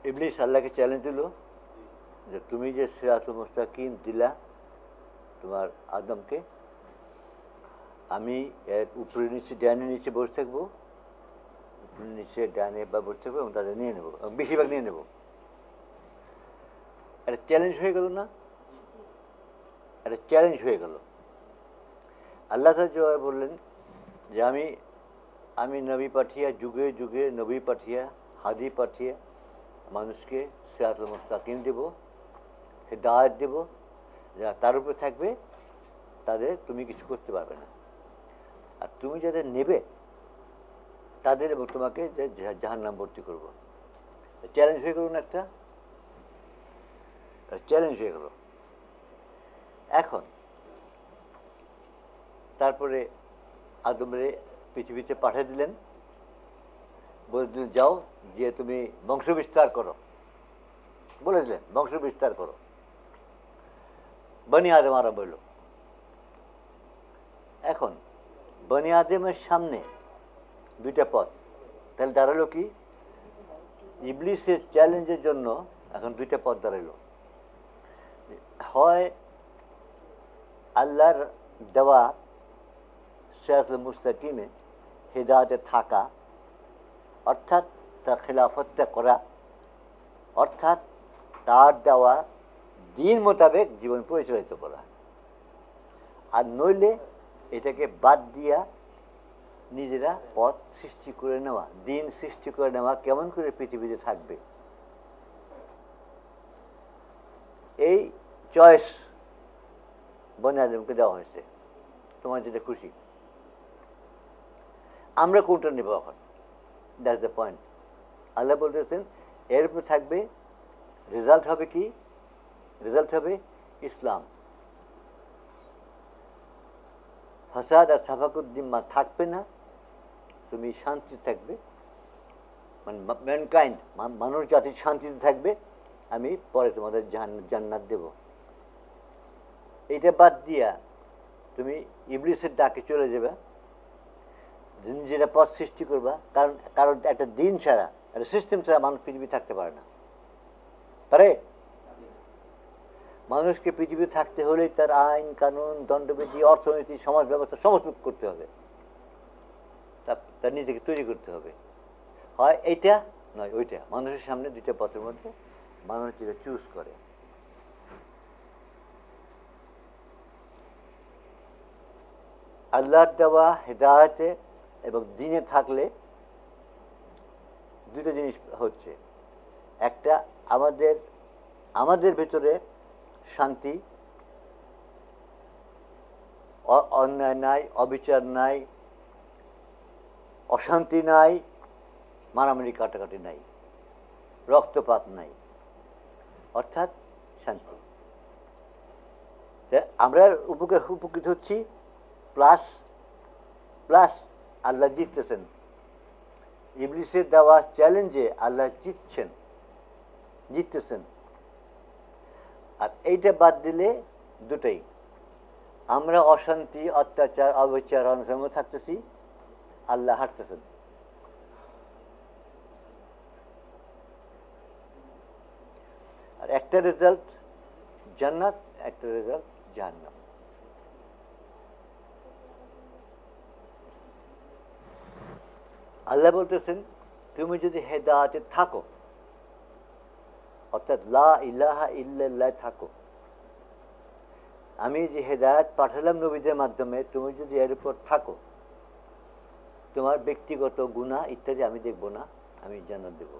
ইবলিস আল্লাহকে চ্যালেঞ্জ দিল যে তুমি যে সিরাতুল মুস্তাকিম দিলা তোমার আদমকে, আমি এর উপরে নিচে ডানে নিচে বসে থাকবো, উপরে নিচে ডানে বা বসে থাকবো এবং তাদের নিয়ে নেবো, বেশিরভাগ নিয়ে নেবো। একটা চ্যালেঞ্জ হয়ে গেল না? একটা চ্যালেঞ্জ হয়ে গেল। আল্লাহ তাআলা জবাবে বললেন যে আমি নবী পাঠিয়ে, যুগে যুগে নবী পাঠিয়ে, হাদি পাঠিয়ে মানুষকে সিরাতুল মুস্তাকিম দেব, হিদায়াত দেব, যারা তার উপরে থাকবে তাদের তুমি কিছু করতে পারবে না। আর তুমি যাদের নেবে তাদের এবং তোমাকে জাহান্নামবর্তী করবো। চ্যালেঞ্জ হয়ে গেল না? একটা চ্যালেঞ্জ হয়ে গেল। এখন তারপরে আদমরে পৃথিবীতে পাঠিয়ে দিলেন, বলে দিলেন যাও যে তুমি বংশ বিস্তার করো, বলে দিলেন বংশ বিস্তার করো। বনি আদম আরম্ভ হইল। এখন বনি আদমের সামনে দুইটা পথ, তাহলে দাঁড়ালো কি? ইবলিসের চ্যালেঞ্জের জন্য এখন দুইটা পথ দাঁড়াইল। হয় আল্লাহর দেওয়া সিরাতুল মুস্তাকিমে হিদায়াতে থাকা, অর্থাৎ তার খিলাফতটা করা, অর্থাৎ তার দেওয়া দিন মোতাবেক জীবন পরিচালিত করা। আর নইলে এটাকে বাদ দিয়া নিজেরা পথ সৃষ্টি করে নেওয়া, দিন সৃষ্টি করে নেওয়া, কেমন করে পৃথিবীতে থাকবে। এই চয়েস বনি আদমকে দেওয়া হয়েছে, তোমার যেটা খুশি। আমরা কোনটা নেব এখন? That's the point. আল্লাহ বলতেছেন এর উপর থাকবে, রেজাল্ট হবে কি? রেজাল্ট হবে ইসলাম। ফাসাদ আর সাফাকুদ্দিম্মা থাকবে না, তুমি শান্তি থাকবে, মানে ম্যানকাইন্ড, মানুষ জাতির শান্তিতে থাকবে, আমি পরে তোমাদের জান্নাত দেব। এইটা বাদ দিয়া তুমি ইবলিসের ডাকে চলে যাবে, নিজেরা পথ সৃষ্টি করবা। কারণ একটা দিন ছাড়া, একটা সিস্টেম ছাড়া মানুষ পৃথিবী থাকতে পারে না। পারে? মানুষকে পৃথিবী থাকতে হলে তার আইন কানুন, দণ্ডবিধি, অর্থনীতি, সমাজ ব্যবস্থা সমস্ত করতে হবে, তার নিজেকে তৈরি করতে হবে। হয় এইটা নয় ওইটা। মানুষের সামনে দুইটা পথের মধ্যে মানুষ যেটা চুজ করে। আল্লাহর দেওয়া হিদায়াতে এবং দ্বীনে থাকলে দুটো জিনিস হচ্ছে। একটা, আমাদের ভিতরে শান্তি, অন্যায় নাই, অবিচার নাই, অশান্তি নাই, মারামারি কাটাকাটি নাই, রক্তপাত নাই, অর্থাৎ শান্তি। আমরা উপকৃত হচ্ছি, প্লাস প্লাস আল্লাহ জিততেছেন। ইবলিসের দেওয়া চ্যালেঞ্জে আল্লাহ জিততেছেন। আর এইটা বাদ দিলে দুটোই, আমরা অশান্তি, অত্যাচার, অবিচার, অনশন থাকতেছি, আল্লাহ হারতেছেন। আর একটা রেজাল্ট জান্নাত, একটা রেজাল্ট জাহান্নাম। আল্লাহ বলতেছেন তুমি যদি হেদায়েতে থাকো, অর্থাৎ লা ইলাহা ইল্লাল্লাহ থাকো, আমি যে হেদায়েত পাঠালাম নবীদের মাধ্যমে, তুমি যদি এর উপর থাকো, তোমার ব্যক্তিগত গুনাহ ইত্যাদি আমি দেখব না, আমি জান্নাত দেব।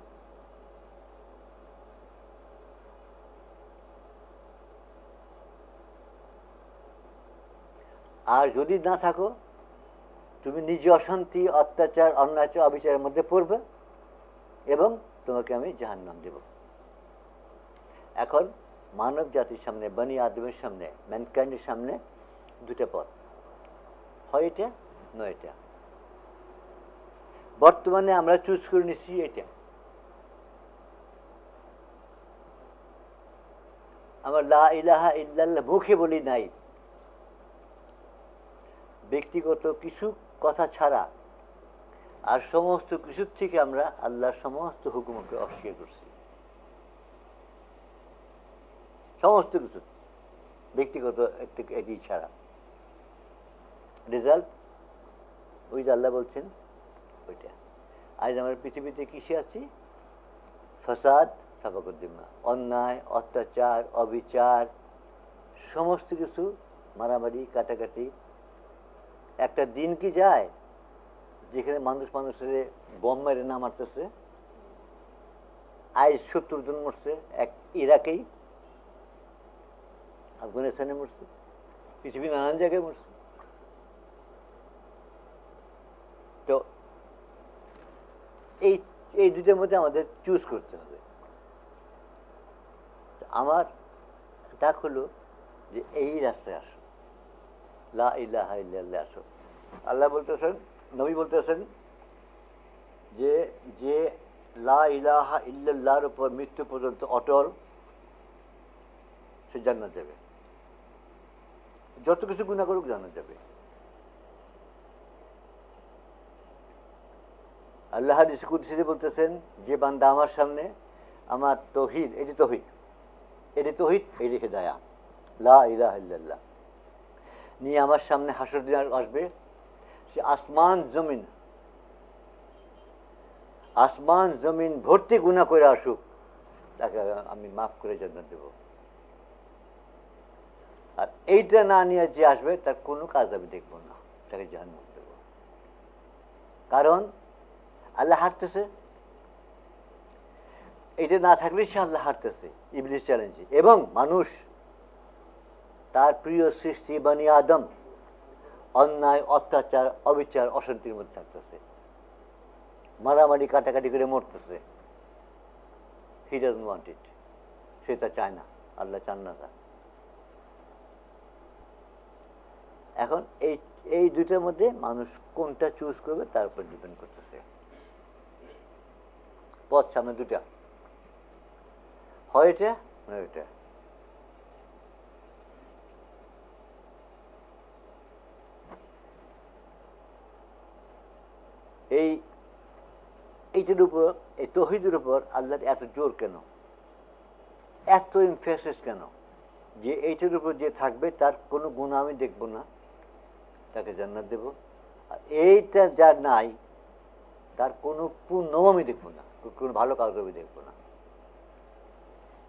আর যদি না থাকো, তুমি নিজে অশান্তি, অত্যাচার, অন্যায়, অবিচারের মধ্যে পড়বে এবং তোমাকে আমি জাহান্নাম দেব। এখন মানব জাতির সামনে, বনি আদমের সামনে, ম্যানকাইন্ডের সামনে দুটো পথ, হয় এটা নয় এটা। বর্তমানে আমরা চুজ করে নিচ্ছি এটা। আমরা লা ইলাহা ইল্লাল্লাহ মুখে বলি নাই, ব্যক্তিগত কিছু কথা ছাড়া আর সমস্ত কিছুর থেকে আমরা আল্লাহর সমস্ত হুকুমকে অস্বীকার করছি। সমস্ত কিছু ব্যক্তিগত এটি ছাড়া। রেজাল্ট ওই যে আল্লাহ বলছেন ওইটা। আজ আমরা পৃথিবীতে কিসে আছি? ফসাদ সাফাকুদ্দিমা, অন্যায়, অত্যাচার, অবিচার, সমস্ত কিছু, মারামারি, কাটাকাটি। একটা দিন কি যায় যেখানে মানুষ মানুষের বোম মেরে না মারতেছে? আজ 70 জন মরছে এক ইরাকেই, আফগানিস্তানে মরছে, পৃথিবীর নানান জায়গায় মরছে। তো এই দুইটার মধ্যে আমাদের চুজ করতে হবে। আমার ডাক হলো যে এই রাস্তায় আসো, লা ইলাহা ইল্লাল্লাহ আসো। আল্লাহ বলতেছেন, নবী বলতেছেন যে যে লা ইলাহা ইল্লাল্লাহর উপর মৃত্যু পর্যন্ত অটল, সে জান্নাত যাবে। যত কিছু গুনাহ করুক জান্নাত যাবে। আল্লাহ হাদিস কুদসিতে বলতেছেন যে বান্দা আমার সামনে আমার তৌহিদ, এটি তৌহিদ, এটি তৌহিদ, এটি হিদায়া, লা ইলাহা ইল্লাল্লাহ নিয়ে আমার সামনে হাসর দিন আসবে, সে আসমান জমিন ভর্তি গুনাহ করে আসুক, তাকে আমি মাফ করে জান্নাত দেব। আর এইটা না নিয়ে যে আসবে তার কোনো কাজ আমি দেখব না, তাকে জাহান্নাম দেব। কারণ আল্লাহ হারতেছে, এটা না থাকলে সে আল্লাহ হারতেছে ইবলিস চ্যালেঞ্জে। এবং মানুষ তার প্রিয় সৃষ্টি বনি আদম অন্যায়, অত্যাচার, অবিচার, অশান্তির মধ্যে থাকতেছে, মারামারি কাটাকাটি করে মরতেছে। হি ডাজন্ট ওয়ান্ট ইট, সে তা চায় না, আল্লাহ চান না তা। এখন এই দুইটার মধ্যে মানুষ কোনটা চুজ করবে তার উপর ডিপেন্ড করতেছে। পথ সামনে দুটা, হয় এটা না ওইটা। এইটার উপর, এই তৌহিদের উপর আল্লাহর এত জোর কেন, এত এমফাসিস কেন? যে এইটার উপর যে থাকবে তার কোনো গুনাহ আমি দেখব না, তাকে জান্নাত দেব। আর এইটা যার নাই তার কোনো পুণ্যও আমি দেখব না, কোনো ভালো কাজ আমি দেখব না।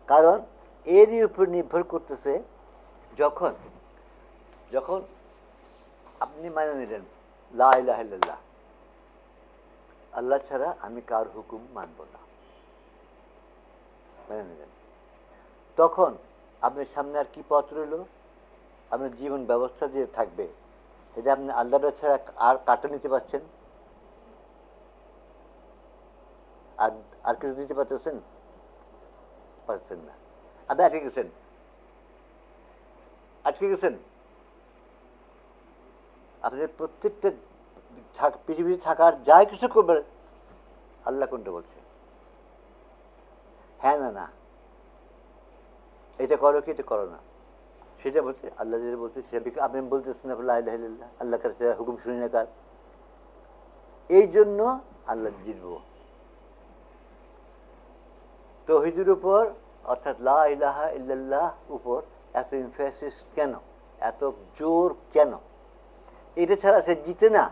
কারণ এরই উপর নির্ভর করতেছে, যখন যখন আপনি মানে নিলেন লা ইলাহা ইল্লাল্লাহ, আল্লাহ ছাড়া আমি কার হুকুম মানব না, মেনে নিলেন, তখন আপনার সামনে আর কি পথ রইল? আপনার জীবন ব্যবস্থা যে থাকবে, এটা আপনি আল্লাহ ছাড়া আর কাটা নিতে পারছেন? আর কিছু দিতে পারতেছেন? পারছেন না। আপনি আটকে গেছেন। আপনাদের প্রত্যেকটা পৃথিবীতে থাকার যাই কিছু করবে, আল্লাহ কোনটা বলছে? হ্যাঁ না না, এটা করো কি এটা করো না, সেটা বলছে আল্লাহ। যেটা বলছে সেটা আপনি বলতেছেন লা ইলাহা ইল্লাল্লাহ, আল্লাহ কাছে হুকুম শুনি না কার। এই জন্য আল্লাহ জিতব। তৌহিদের উপর অর্থাৎ লা ইলাহা ইল্লাল্লাহ উপর এত এমফাসিস কেন, এত জোর কেন? এটা ছাড়া সে জিতে না।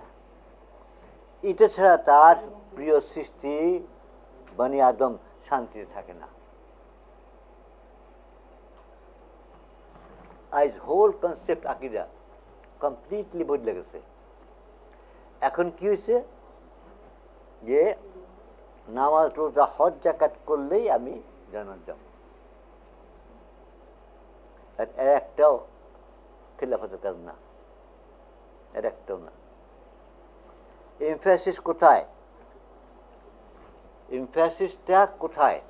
এটা ছাড়া তার প্রিয় সৃষ্টি বনি আদম শান্তিতে থাকে না। আজ হোল কনসেপ্ট আকীদা কমপ্লিটলি বদলে গেছে। এখন কি হয়েছে যে নামাজ, রোজা, হজ, যাকাত করলেই আমি জান্নাত যাব। এর একটাও খিলাফতের কাজ না, এর একটাও না। এমফাসিস কোথায়? এমফাসিসটা কোথায়?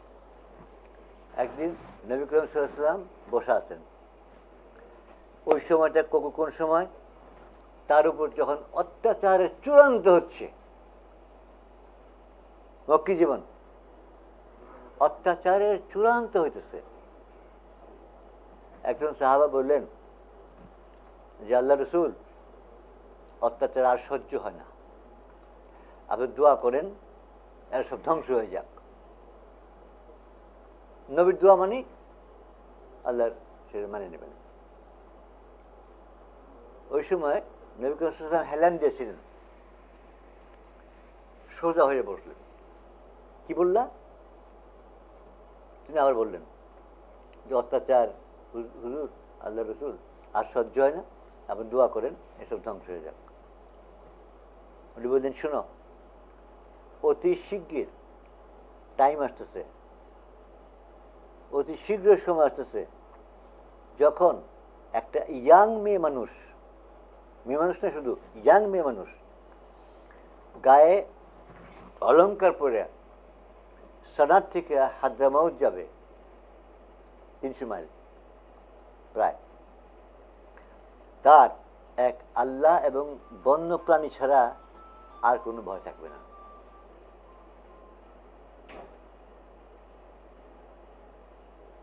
একদিন নবী করিম সাল্লাল্লাহু আলাইহি ওয়াসাল্লাম বসে আছেন, ওই সময়টা কোন সময়? তার উপর যখন অত্যাচারের চূড়ান্ত হচ্ছে, মক্কি জীবন অত্যাচারের চূড়ান্ত হইতেছে। একজন সাহাবা বললেন যে আল্লাহ রসুল, অত্যাচার আর সহ্য হয় না, আপনি দোয়া করেন এরা সব ধ্বংস হয়ে যাক। নবীর দোয়া মানে আল্লাহর সেটা মানে নেবেন। ওই সময় নবী করিম সাল্লাল্লাহু আলাইহি ওয়াসাল্লাম হেলান দিয়েছিলেন, সোজা হয়ে বসলেন। কি বললা? তিনি আবার বললেন যে অত্যাচার হুজুর আল্লাহ রসুল আর সহ্য হয় না, আপনি দোয়া করেন এসব ধ্বংস হয়ে যাক। উনি বললেন শোনো, অতি শীঘ্র টাইম আসতেছে, অতি শীঘ্র সময় আসতেছে যখন একটা ইয়াং মেয়ে মানুষ না শুধু ইয়াং মেয়ে মানুষ গায়ে অলঙ্কার পরে সানাদ থেকে হাদ্রামাউত যাবে 300 মাইল প্রায়, তার এক আল্লাহ এবং বন্য প্রাণী ছাড়া আর কোনো ভয় থাকবে না।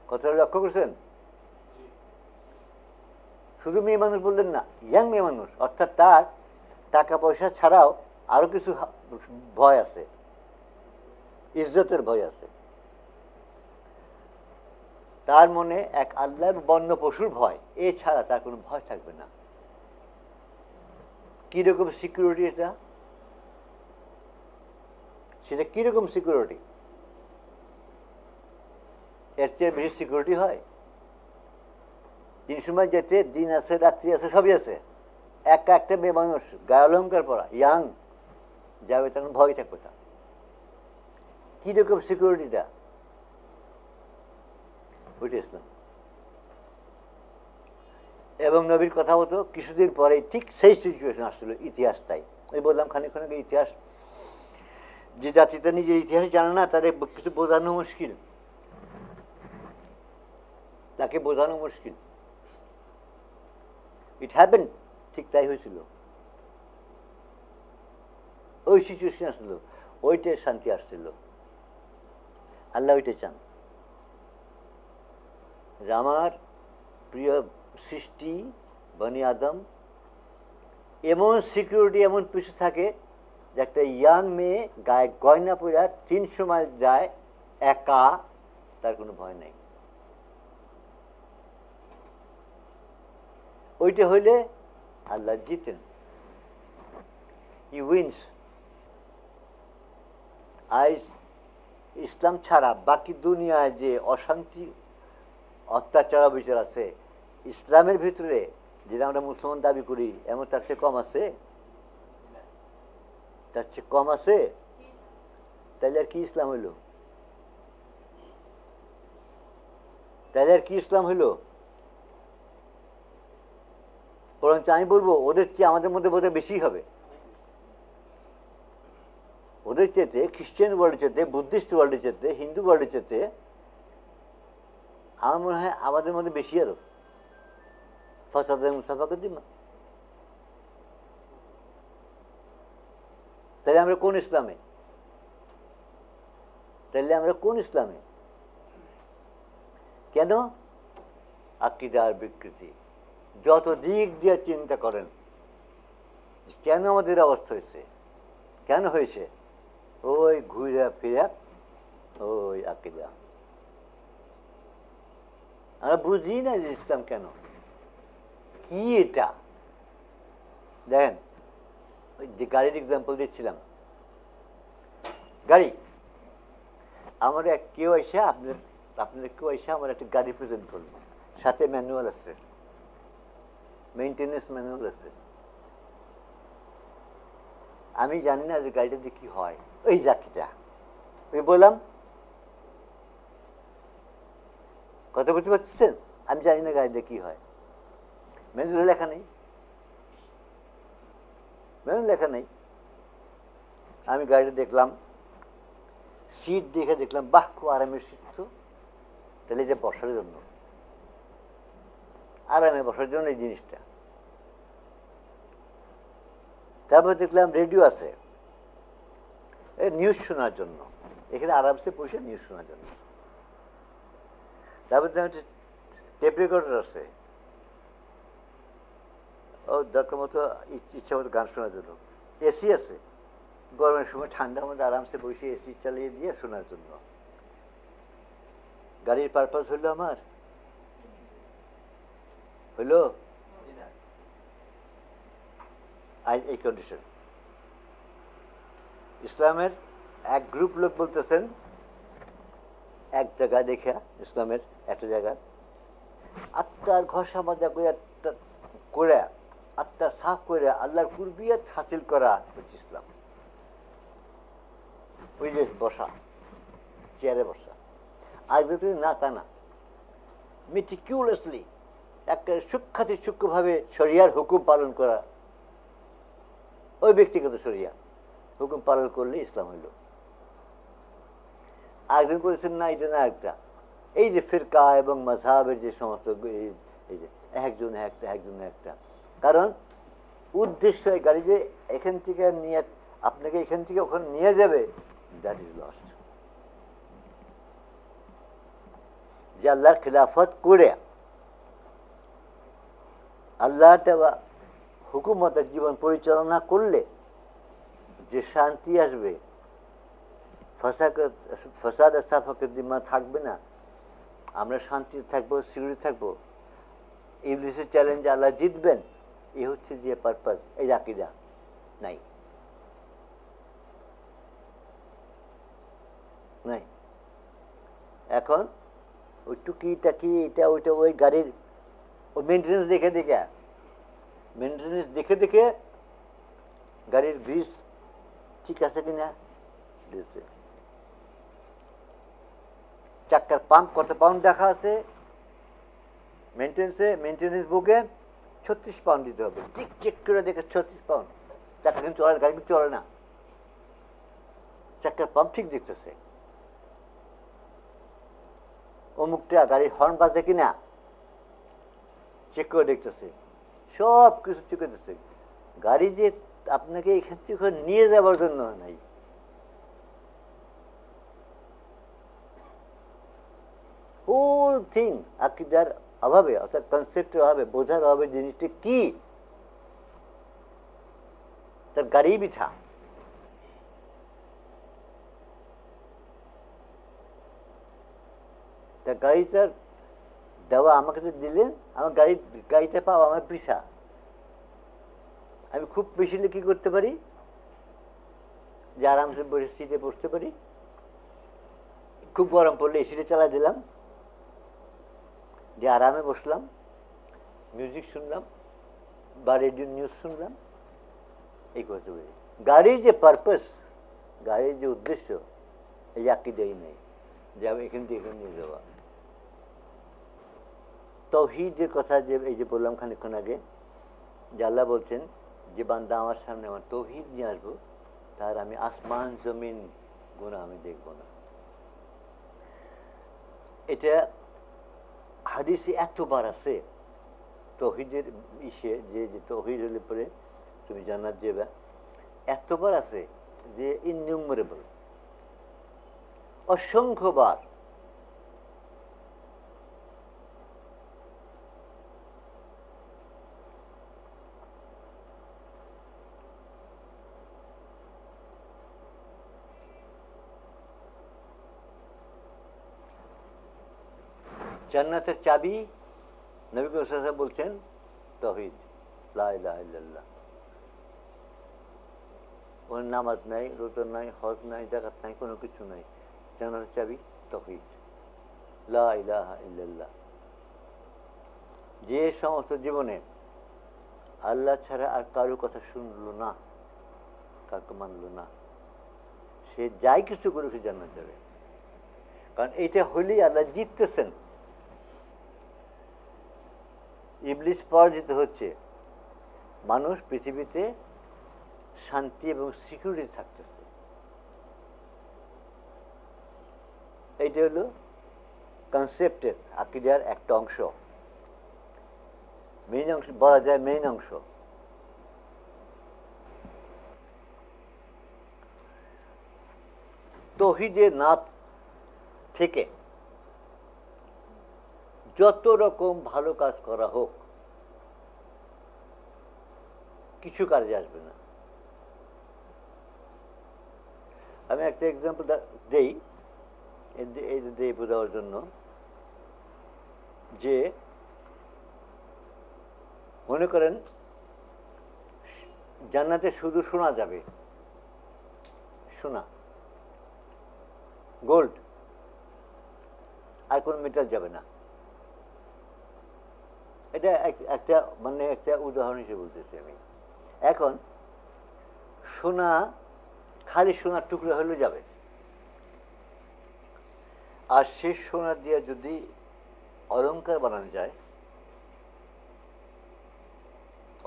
কথাটা লক্ষ্য করছেন? শুধু মেয়ে মানুষ বললেন না, ইয়াং মেয়ে মানুষ, অর্থাৎ তার টাকা পয়সা ছাড়াও আরো কিছু ভয় আছে, ইজ্জতের ভয় আছে। তার মনে এক আল্লাহ বন্য পশুর ভয়, এছাড়া তার কোনো ভয় থাকবে না। কিরকম সিকিউরিটি এটা? সেটা কিরকম সিকিউরিটি? এর চেয়ে বেশি সিকিউরিটি হয়? 300 মাইল যেতে দিন আছে, রাত্রি আছে, সবই আছে। একটা মেয়ে মানুষ গায়ে অলঙ্কার পরা ইয়াং যাবে, তখন ভয় থাকবে তার। কিরকম সিকিউরিটিটা? ওইটা ইসলাম। এবং নবীর কথা হতো কিছুদিন পরে ঠিক সেই সিচুয়েশন আসছিল, ইতিহাস তাই। ওই বললাম খানিকক্ষণ আগে, ইতিহাস যে জাতিটা নিজের ইতিহাস জানে না তাদের কিছু বোঝানো মুশকিল, তাকে বোঝানো মুশকিল। ইট হ্যাপেন, ঠিক তাই হয়েছিল। ওই সিচুয়েশন আসছিল, ওইটাই শান্তি আসছিল। আল্লাহ ওইটা চান যে আমার প্রিয় সৃষ্টি বনি আদম এমন সিকিউরিটি, এমন পিছু থাকে যে একটা ইয়াং মেয়ে গায়ে গয়না পরে 300 মাইল যায় একা, তার কোনো ভয় নেই। ওইটা হইলে আল্লাহ জিতেন, হি উইন্স। আজ ইসলাম ছাড়া বাকি দুনিয়ায় যে অশান্তি অত্যাচার বিচার আছে, ইসলামের ভিতরে যেটা আমরা মুসলমান দাবি করি এমন তার চেয়ে কম আছে? তার চেয়ে কম আছে? তাহলে আর কি ইসলাম হইল? তাহলে আর কি ইসলাম হইল? বরঞ্চ আমি বলবো ওদের চেয়ে আমাদের মধ্যে বোধহয় বেশি হবে। ওদের চেতে, খ্রিস্টান ওয়ার্ল্ডের চেতে, বুদ্ধিস্ট ওয়ার্ল্ডের চেতে, হিন্দু ওয়ার্ল্ডের চেতে আমার মনে হয় আমাদের মধ্যে বেশি আরো মুসাফাকে দিন। তাহলে আমরা কোন ইসলামে? তাহলে আমরা কোন ইসলামে? কেন? আকীদার বিকৃতি। যত দিক দিয়ে চিন্তা করেন, কেন আমাদের অবস্থা হয়েছে? কেন হয়েছে? ওই ঘুরে ফিরে ওই আকীদা। আমরা বুঝি না যে ইসলাম কেন, কি এটা। দেখেন, ওই যে গাড়ির এক্সাম্পল দিচ্ছিলাম, গাড়ি আমার কেউ এসে আপনাদের কেউ এসে আমার একটা গাড়ি প্রেজেন্ট করলো, সাথে ম্যানুয়াল আছে, মেইনটেনেন্স ম্যানুয়াল আছে। আমি জানি না যে গাড়িটাতে কি হয়, ওই জাকিটা ওই বললাম, কথা বুঝতে পারছেন? আমি জানি না গাড়িতে কি হয়, ম্যানুয়াল লেখা নেই, ম্যানুয়াল লেখা নেই। আমি গাড়িটা দেখলাম, সিট দেখে দেখলাম বাহ খুব আরামের সিট, তো তাহলে এটা বসার জন্য, আরামে বসার জন্য এই জিনিসটা। তারপর দেখলাম রেডিও আছে নিউজ শোনার জন্য, এখানে আরামসে বসে নিউজ শোনার জন্য। তারপর দেখলাম টেপ রেকর্ডার আছে, ও দরকার মতো ইচ্ছা মতো গান শোনার জন্য। এসি আছে, গরমের সময় ঠান্ডার মধ্যে আরামসে বসে এসি চালিয়ে দিয়ে শোনার জন্য। গাড়ির পারপাস হলো আমার হইলো আজ এই কন্ডিশন। ইসলামের এক গ্রুপ লোক বলতেছেন, এক জায়গায় দেখা ইসলামের একটা জায়গায় আত্মার ঘষা মাজা করে আত্মা সাফ করে আল্লাহর কুরবিয়ত হাসিল করা হচ্ছে ইসলাম। ওই যে বসা, চেয়ারে বসা। আর যদি না তা না, মেটিকিউলাসলি একটা সূক্ষ্মাতি সূক্ষ্মভাবে শরিয়ার হুকুম পালন করা, ওই ব্যক্তিগত শরিয়া হুকুম পালন করলে ইসলাম হইল। একজন করেছেন না, এটা না একটা, এই যে ফিরকা এবং মাযহাবের যে সমস্ত এই যে একজন একটা একজন একটা, কারণ উদ্দেশ্য গাড়ি যে এখান থেকে নিয়ে আপনাকে এখান থেকে ওখানে নিয়ে যাবে, দ্যাট ইজ লস্ট। যে আল্লাহর খিলাফত করে আল্লাহর দেওয়া হুকুমতের জীবন পরিচালনা করলে যে শান্তি আসবে, ফাসাদ সাফাকের দিমা থাকবে না, আমরা শান্তিতে থাকবো, সিকিউরিটি থাকবো, ইবলিসের চ্যালেঞ্জে আল্লাহ জিতবেন, এই হচ্ছে যে পারপাস। এই আকীদা নাই নাই। এখন ওই টুকি টাকি এটা ওইটা ওই গাড়ির ওই মেনটেন্যান্স দেখে দেখে গাড়ির গ্রিস ঠিক আছে কিনা, চাক্কার পাম্প কত পাউন্ড দেখা আছে মেনটেন্যান্স বুকে 36 পাউন্ড দিতে হবে। ঠিক চেক করে দেখে 36 পাউন্ড, চাক্কা কিন্তু চলে, গাড়ি কিন্তু চলে না, চাক্কার পাম্প ঠিক দেখতেছে। অমুকটা গাড়ির হর্ন বাজে কিনা চেক করে দেখতেছে, সব কিছু চেক করতেছে। গাড়ি যে আপনাকে এখান থেকে নিয়ে যাবার জন্য নাই, হোল থিং আকীদার অভাবে, অর্থাৎ কনসেপ্টের অভাবে, বোঝার অভাবে জিনিসটা কি, তার গাড়ি বিঠা। তা গাড়িটার দেওয়া আমাকে যে দিলেন, আমার গাড়িতে পাওয়া আমার পিছা। আমি খুব বেশি কি করতে পারি, যে আরামসে বসে সিটে বসতে পারি, খুব গরম পড়লে এসিটা চালাই দিলাম, যে আরামে বসলাম, মিউজিক শুনলাম বা রেডিও নিউজ শুনলাম, এই করতে পারি। গাড়ির যে পারপাস, গাড়ির যে উদ্দেশ্য, এই আকীদাই নেই যে আমি এখান থেকে এখানে নিয়ে যাওয়া। তাওহীদের কথা যে এই যে বললাম খানিকক্ষণ আগে, যে আল্লাহ বলছেন যে বান্দা আমার সামনে আমার তাওহীদ নিয়ে আসবো, তার আমি আসমান জমিন গুনাহ আমি দেখব না। এটা হাদিসে এতবার আছে তাওহীদের ইসে, যে তাওহীদ হলে পরে তুমি জান্নাত যাবে, এতবার আছে যে ইননিউমারেবল, অসংখ্যবার। জান্নাতের চাবি নবী সাল্লাল্লাহু বলছেন তাওহীদ, লা ইলাহা ইল্লাল্লাহ। ওর নামাজ নাই, রোজা নাই, হজ নাই, যাকাত নাই, কোনো কিছু নাই, জান্নাতের চাবি তাওহীদ, লা ইলাহা ইল্লাল্লাহ। যে সমস্ত জীবনে আল্লাহ ছাড়া আর কারো কথা শুনলো না, কাউকে মানলো না, সে যাই কিছু করে সে জান্নাত যাবে। কারণ এইটা হলেই আল্লাহ জিততেছেন, ইবলিস পরাজিত হচ্ছে, মানুষ পৃথিবীতে শান্তি এবং সিকিউরিটি থাকতেছে। এইটা হলো কনসেপ্টের আকীদার একটা অংশ, মেইন অংশ বলা যায়, মেইন অংশ। তাওহীদে না থেকে যত রকম ভালো কাজ করা হোক, কিছু কাজে আসবে না। আমি একটা এক্সাম্পল দেই এই বোঝাবার জন্য, যে মনে করেন জান্নাতে শুধু সোনা যাবে, সোনা, গোল্ড, আর কোন মেটাল যাবে না। এটা একটা মানে একটা উদাহরণ হিসেবে বলতেছি আমি। এখন সোনা, খালি সোনার টুকরো হলে যাবে, আর সে সোনা দিয়ে যদি অলংকার বানানো যায়,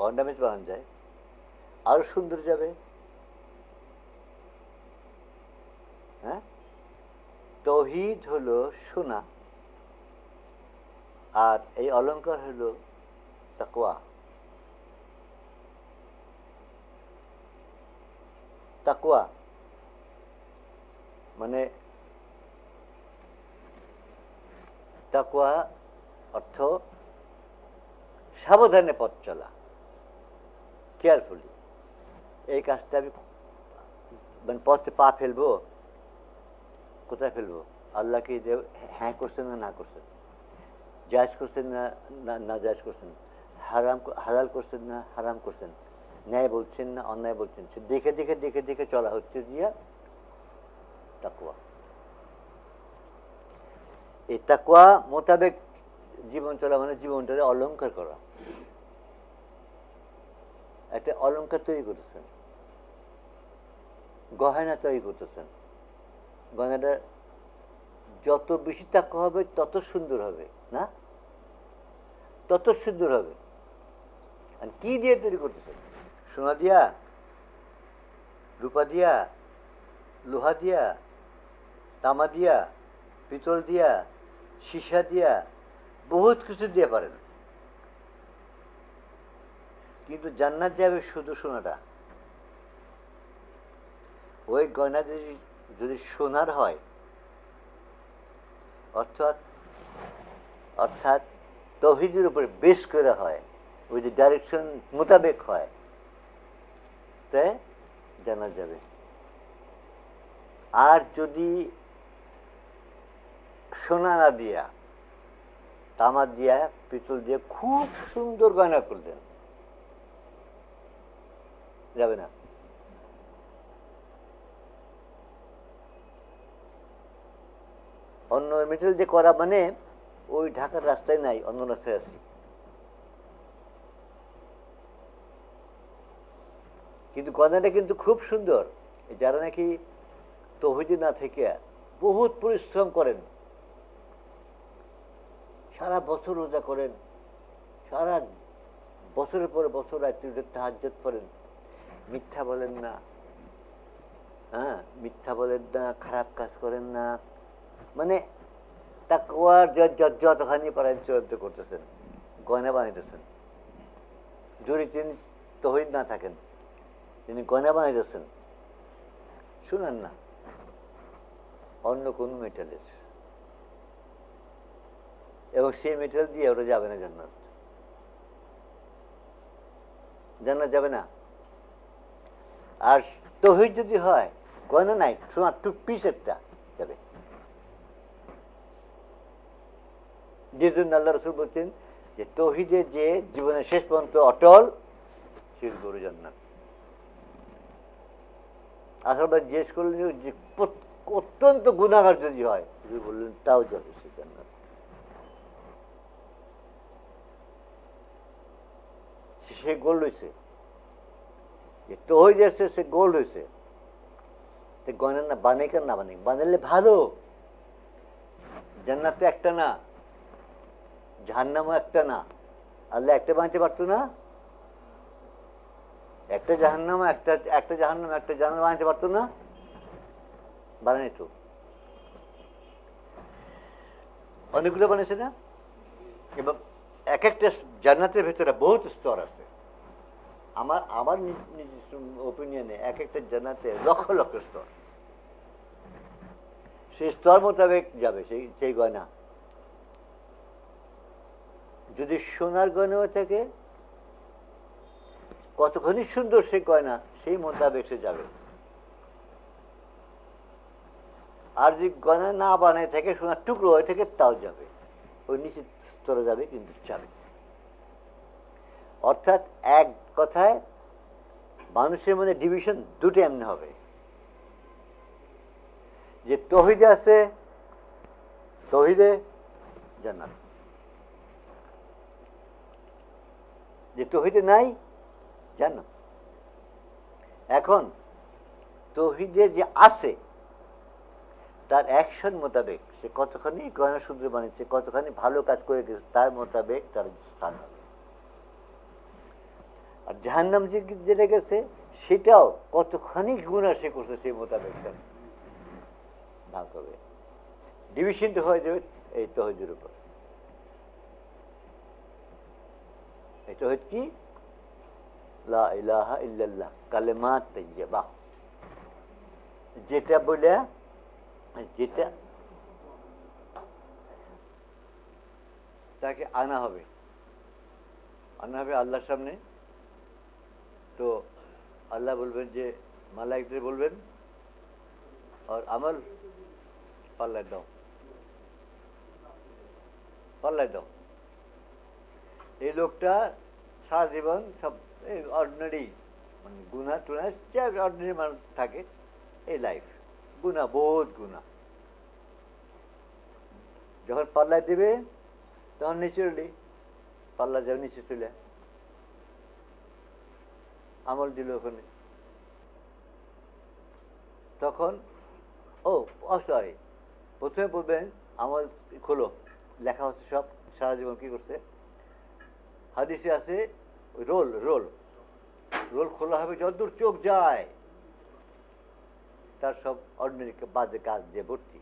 অর্নামেন্ট বানানো যায়, আরো সুন্দর যাবে। হ্যাঁ, তৌহিদ হলো সোনা, আর এই অলংকার হলো তাকওয়া। তাকওয়া মানে তাকওয়া অর্থ সাবধানে পথ চলা, কেয়ারফুলি। এই কাজটা আমি মানে পথে পা ফেলবো, কোথায় ফেলবো? আল্লাহকে হ্যাঁ করছেন না না করছেন, জায়েজ করছেন না না জায়েজ করছেন, হারাম হালাল করছেন না হারাম করছেন, ন্যায় বলছেন না অন্যায় বলছেন, সে দেখে দেখে দেখে দেখে চলা হচ্ছে দিয়া তাকওয়া। এই তাকওয়া মোতাবেক জীবন চলা মানে জীবনটাকে অলংকার করা। একটা অলংকার তৈরি করতেছেন, গহনা তৈরি করতেছেন, গহনাটা যত বেশি তাকওয়া হবে তত সুন্দর হবে, না? তত সুন্দর হবে। আর কি দিয়ে তৈরি করতেছেন? সোনা দিয়া, রূপা দিয়া, লোহা দিয়া, তামা দিয়া, পিতল দিয়া, সীসা দিয়া, বহুত কিছু দিয়ে পারেন, কিন্তু জান্নাত যাবে শুধু সোনাটা। ওই গয়না যদি সোনার হয়, অর্থাৎ অর্থাৎ তৌহিদের উপরে বেশ করে হয়, ওই যে ডাইরেকশন মোতাবেক হয়, তাই জান্নাত যাবে। আর যদি সোনা না দিয়া, তামা দিয়া, পিতল দিয়ে খুব সুন্দর গয়না করলেন, যাবে না। অন্য মেটেরিয়াল দিয়ে করা মানে ওই ঢাকার রাস্তায় নাই, অন্য রাস্তায় আছি। কিন্তু গয়নাটা কিন্তু খুব সুন্দর। যারা নাকি তৌহিদে না থেকে বহুত পরিশ্রম করেন, সারা বছর রোজা করেন, সারা বছরের পরে বছর তাহাজ্জুদ করেন, মিথ্যা বলেন না, হ্যাঁ মিথ্যা বলেন না, খারাপ কাজ করেন না, মানে তাকওয়ার যতখানি পারেন চূড়ান্ত করতেছেন, গয়না বানাইতেছেন। যদি তিনি তৌহিদ না থাকেন, তিনি গয়না বানাইতেছেন, শুনেন না অন্য কোন মেটালের, এবং সেই মেটাল দিয়ে ওরা যাবে না জান্নাত। জান্নাত যাবে না। আর তৌহিদ যদি হয়, গয়না নাই, সোনার টুকপিস একটা যাবে। যে জন্য আল্লাহ রাসূল বলছেন যে তৌহিদে যে জীবনের শেষ পর্যন্ত অটল, সে বড় জান্নাত। আসলে জিজ্ঞেস করলেন যে অত্যন্ত গুনাহগার যদি হয়, বললেন তাও যাবে সে জান্নাত। সে গোল্ড হয়েছে, যে তৌহিদ এসছে সে গোল্ড হয়েছে। গয়না না বানাই কেন না বানাই, বানালে ভালো। জান্নাত তো একটা না, জাহান্নামও একটা না। আল্লাহ একটা বানাতে পারতো না? একটা জাহান্নাম একটা একটা জাহান্নাম একটা জান্নাত বানাতে পারতো না? বানাই তো, অনেকগুলো বানিয়েছে না? এবং এক একটা জান্নাতের ভেতরে বহুত স্তর আছে। আমার আমার নিজস্ব ওপিনিয়নে এক একটা জান্নাতে লক্ষ লক্ষ স্তর। সেই স্তর মোতাবেক যাবে সেই গয়না। যদি সোনার গয়না হয়ে থাকে, কতখানি সুন্দর সে গয়না, সেই মোতাবেক সে যাবে। আর যদি গয়না না বানায় থাকে, সোনার টুকরো হয়ে থাকে, তাও যাবে, ওই নিচের স্তরে যাবে, কিন্তু যাবে। অর্থাৎ এক কথায় মানুষের মধ্যে ডিভিশন দুটো এমনি হবে, যে তৌহিদে আছে, তৌহিদে জান্নাত, যে তৌহিদে নাই জান্নাত। এখন তৌহিদে যে আছে তার অ্যাকশন মোতাবেক সে কতখানি গয়না সূত্র বানিয়েছে, কতখানি ভালো কাজ করে গেছে, তার মোতাবেক তার স্থান হবে। আর জাহান্নাম যেটা গেছে সেটাও কতখানি গুনাহ সে করছে সেই মোতাবেক তার ভাগ হবে। ডিভিশনটা হয়ে যাবে এই তৌহিদের উপর। এই তৌহিদ কি? লা ইলাহা ইল্লাল্লাহ, কালেমাত তাইয়্যিবা, যেটা বলে যেটা তাকে আনা হবে আল্লাহর সামনে। তো আল্লাহ বলবেন যে মালাইকদের বলবেন, আর আমল পাল্লায় দাও, পাল্লায় দাও। এই লোকটা সারা জীবন সব অর্ডিনারি, মানে গুনা টুনা যা অর্ডিনারি মানুষ থাকে, এই লাইফ গুনা, বহুত গুনা। যখন পাল্লায় দেবে তখন ন্যাচুরালি পাল্লা যাবে নিচে চলে, আমল দিল ওখানে। তখন সরি, প্রথমে বলবেন আমল খোলো, লেখা হচ্ছে সব সারা জীবন কি করছে। হাদিসে আছে রোল রোল রোল খোলা হবে, যতদূর চোখ যায় তার সব অর্ডিনারি বাজে কাজ দিয়ে ভর্তি।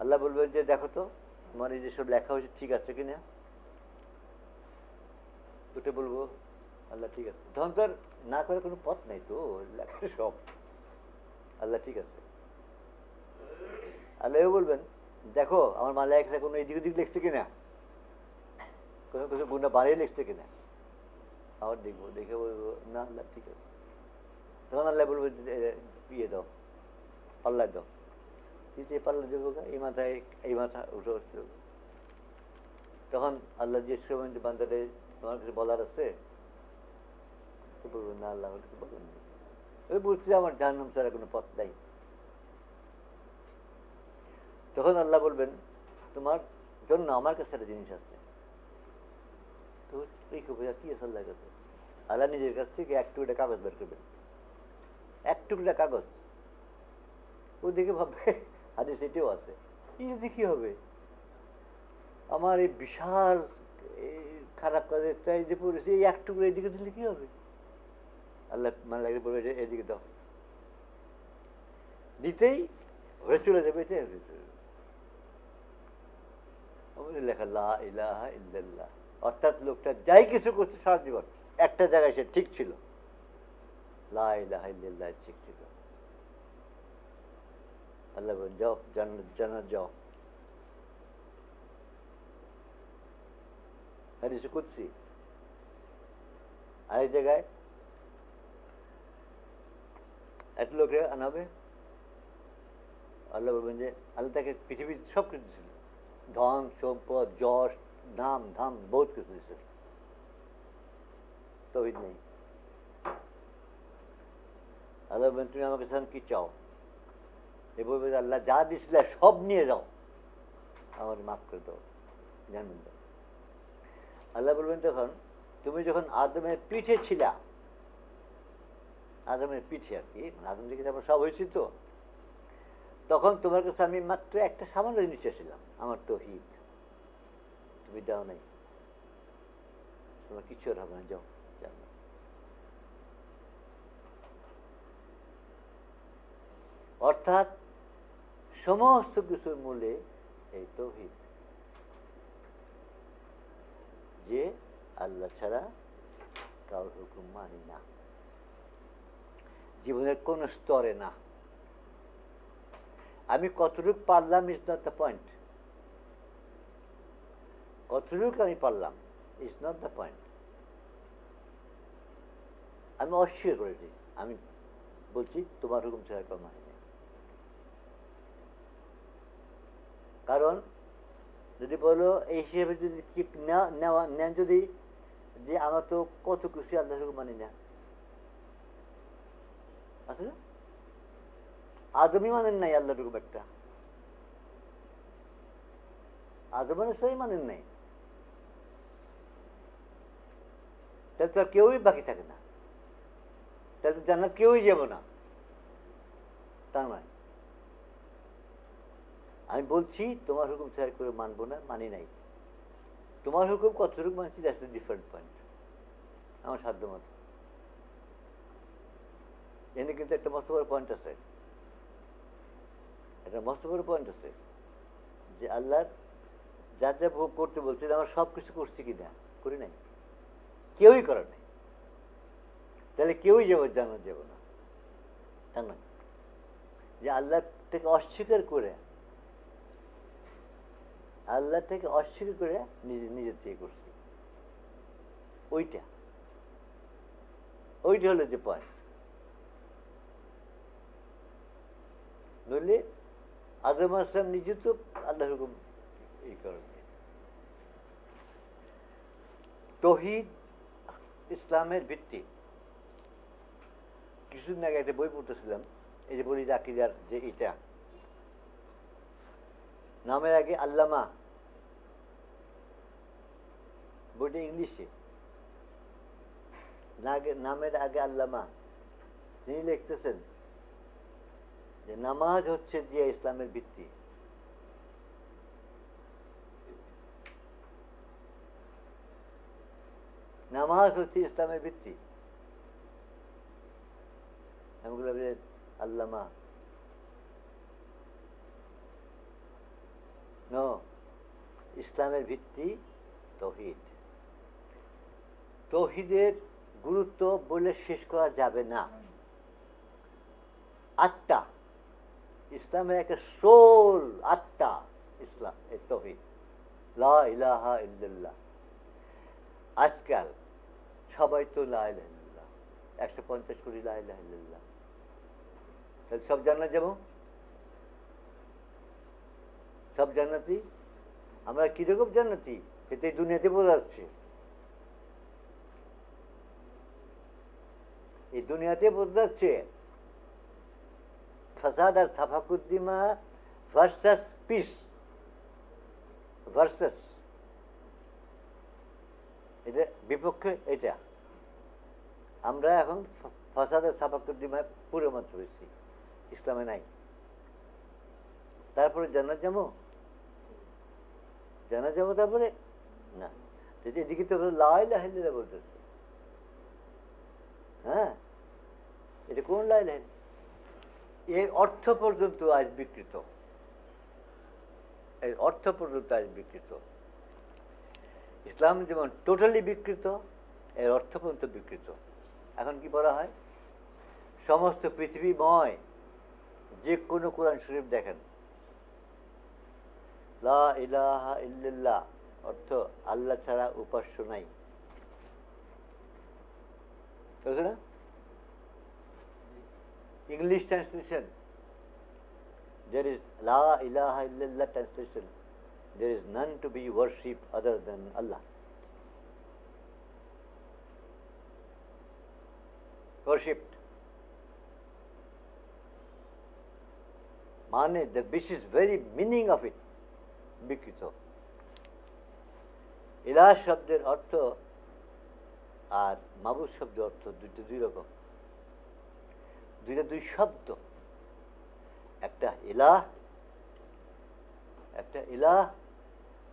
আল্লাহ বলবেন যে দেখো তো তোমার এই যেসব লেখা হয়েছে ঠিক আছে কিনা। ওটা বলবো আল্লাহ ঠিক আছে, তখন তো না করে কোনো পথ নাই, তো লেখা সব আল্লাহ ঠিক আছে। আল্লাহ বলবেন দেখো আমার মালায়েকরা কোনো এদিক ওদিক লিখছে কিনা, কোনো কিছু গুণা বাড়িয়ে লিখছে কিনা। আবার দেখবো, দেখে বলবো না আল্লাহ ঠিক আছে। তখন আল্লাহ বলবো ইয়ে দাও, পাল্লা দাও। পাল্লা দেবো, এই মাথায় এই মাথা উঠে উঠতে। তখন আল্লাহ জিজ্ঞেস করবেন যে বান্দারে তোমার কিছু বলার আছে? বলবো না আল্লাহ কিছু বলেন। ওই বুঝছি আমার জাহান্নাম ছাড়া কোনো পথ নাই। তখন আল্লাহ বলবেন তোমার জন্য আমার কাছে একটা জিনিস আছে। তো এই খবর কি আছে আল্লাহর কাছে? আল্লাহ নিজের কাছ থেকে এক টুকরা কাগজ বের করবেন, এক টুকরা কাগজ। ও দেখে ভাববে হাদিস এটাও আছে, এই কি হবে আমার এই বিশাল খারাপ কাজের চাই যে পড়েছে, এই এক টুকরা এদিকে দিলে কি হবে? আল্লাহ মানে লাগে বলবে যে এদিকে দাও, দিতেই হয়ে চলে যাবে। এটাই হয়ে চলে যাবে। আমাদের লেখা লা ইলাহা ইল্লাল্লাহ, অর্থাৎ লোকটা যাই কিছু করছে সারা জীবন একটা জায়গায় সে ঠিক ছিল, লা ইলাহা ইল্লাল্লাহ ঠিক ছিল। আল্লাহ বলেন যাও জান্নাত যাও। হাদিসে কুদসি আরেক জায়গায় একটা লোকে আনা হবে, আল্লাহ বলবেন যে আল্লাহ তাকে পৃথিবীর সব কিছু দিয়েছিল, ধন সম্পদ যশ নাম ধাম বহুত কিছু দিয়েছিল, তৌহিদ নেই। আল্লাহ বলবেন তুমি আমাকে তখন কি চাও? এ বলবে আল্লাহ যা দিয়েছিল সব নিয়ে যাও, আমার মাফ করে দাও, জানেন দাও। আল্লাহ বলবেন তখন তুমি যখন আদমের পিঠে ছিলা, আদমের পিঠে আর কি, আদম থেকে আমরা সব হয়েছি, তো তখন তোমার কাছে আমি মাত্র একটা সামান্য জিনিস চেয়েছিলাম, আমার তৌহিদ, তুমি দাও নাই, তোমার কিছু আর হবে না, যাও। অর্থাৎ সমস্ত কিছুর মূলে এই তৌহিদ, যে আল্লাহ ছাড়া কারোর হুকুম মানি না, জীবনের কোন স্তরে না। আমি কতটুক পারলাম ইজ নট দ্য পয়েন্ট, কতটুক আমি পারলাম ইজ নট দ্য পয়েন্ট। আমি অস্বীকার করেছি, আমি বলছি তোমার হুকুম ছাড়া কেউ মানি না। কারণ যদি বলো এই হিসেবে যদি নেন, যদি যে আমরা তো কত কিছু আল্লাহর হুকুম মানি না, আছে না? আদমই মানেন নাই আল্লাহর হুকুম একটা, আদম আলাইহিস মানেন নাই, তাহলে তো আর কেউই বাকি থাকে না, তাহলে তো জান্নাত কেউই যাব না, তা নয়। আমি বলছি তোমার হুকুম ছাড়া করে মানবো না, মানি নাই। তোমার হুকুম কতটুকু মানছি, দ্যাটস দ্য ডিফারেন্ট পয়েন্ট। আমার সাধ্য মতো। এনে কিন্তু একটা মস্ত বড় পয়েন্ট আছে, একটা মস্ত বড় পয়েন্ট আছে যে আল্লাহ যা যা ভোগ করতে বলছে আমরা সব কিছু করছি কিনা, করি নাই, কেউই করার নাই, তাহলে কেউই যাবো জান্নাত যাব না, তা নয়। যে আল্লাহ থেকে অস্বীকার করে, আল্লাহ থেকে অস্বীকার করে নিজের থেকে করছি, ওইটা ওইটা হলো যে পয়েন্ট। নইলে আদম আসলাম নিজে তো আল্লাহ হুকুম এই কারণে। তৌহিদ ইসলামের ভিত্তি। কিছুদিন আগে একটা বই পড়তেছিলাম, এই যে বলি আকিদার যে এটা নামের আগে আল্লামা, বইটা ইংলিশে, নামের আগে আল্লামা। তিনি লিখতেছেন যে নামাজ হচ্ছে যে ইসলামের ভিত্তি। নামাজ হচ্ছে ইসলামের ভিত্তি। আল্লামা নো, ইসলামের ভিত্তি তৌহিদ। তৌহিদের গুরুত্ব বলে শেষ করা যাবে না। আত্মা, ইসলামের একটা সোল আত্মা ইসলাম, এই তৌহিদ, লা ইলাহা ইল্লাল্লাহ। আজকাল সবাই তো লা ইলাহা ইল্লাল্লাহ, 150 কোটি লা ইলাহা ইল্লাল্লাহ, তাহলে সব জান্নাত যাব, সব জান্নাতি। আমরা কিরকম জান্নাতি সেটা এই দুনিয়াতে বোঝা যাচ্ছে, এই দুনিয়াতে বোঝা যাচ্ছে। ফাসাদ আর সাফাকুদ্দিমা ভার্সাস পিস, ভার্সাস এটা বিপক্ষে। এটা আমরা এখন ফাসাদ আর সাফাকুদ্দিমায় পুরো মাত্র হয়েছি, ইসলামে নাই। তারপরে জান্নাত যাবো, জান্নাত যাবো, তারপরে না। এদিকে তো লা ইলাহা ইল্লাল্লাহ বলতেছে। হ্যাঁ, এটা কোন লা ইলাহা? এর অর্থ পর্যন্ত আজ বিকৃত, এর অর্থ পর্যন্ত আজ বিকৃত। ইসলাম যেমন টোটালি বিকৃত, এর অর্থ পর্যন্ত বিকৃত। এখন কি বলা হয়, সমস্ত পৃথিবীময় যে কোনো কোরআন শরীফ দেখেন, লা ইলাহা ইল্লাল্লাহ অর্থ আল্লাহ ছাড়া উপাস্য নাই, বুঝলে না? English translation, there is La ilaha illallah translation, there is none to be worshipped other than Allah. Worshipped. Mane, this is very meaning of it, বিকৃত। ইলাহ শব্দের অর্থ আর মাবুদ শব্দের অর্থ দুইটা দুই রকম, দুইটা দুই শব্দ। একটা ইলাহ, একটা ইলাহ,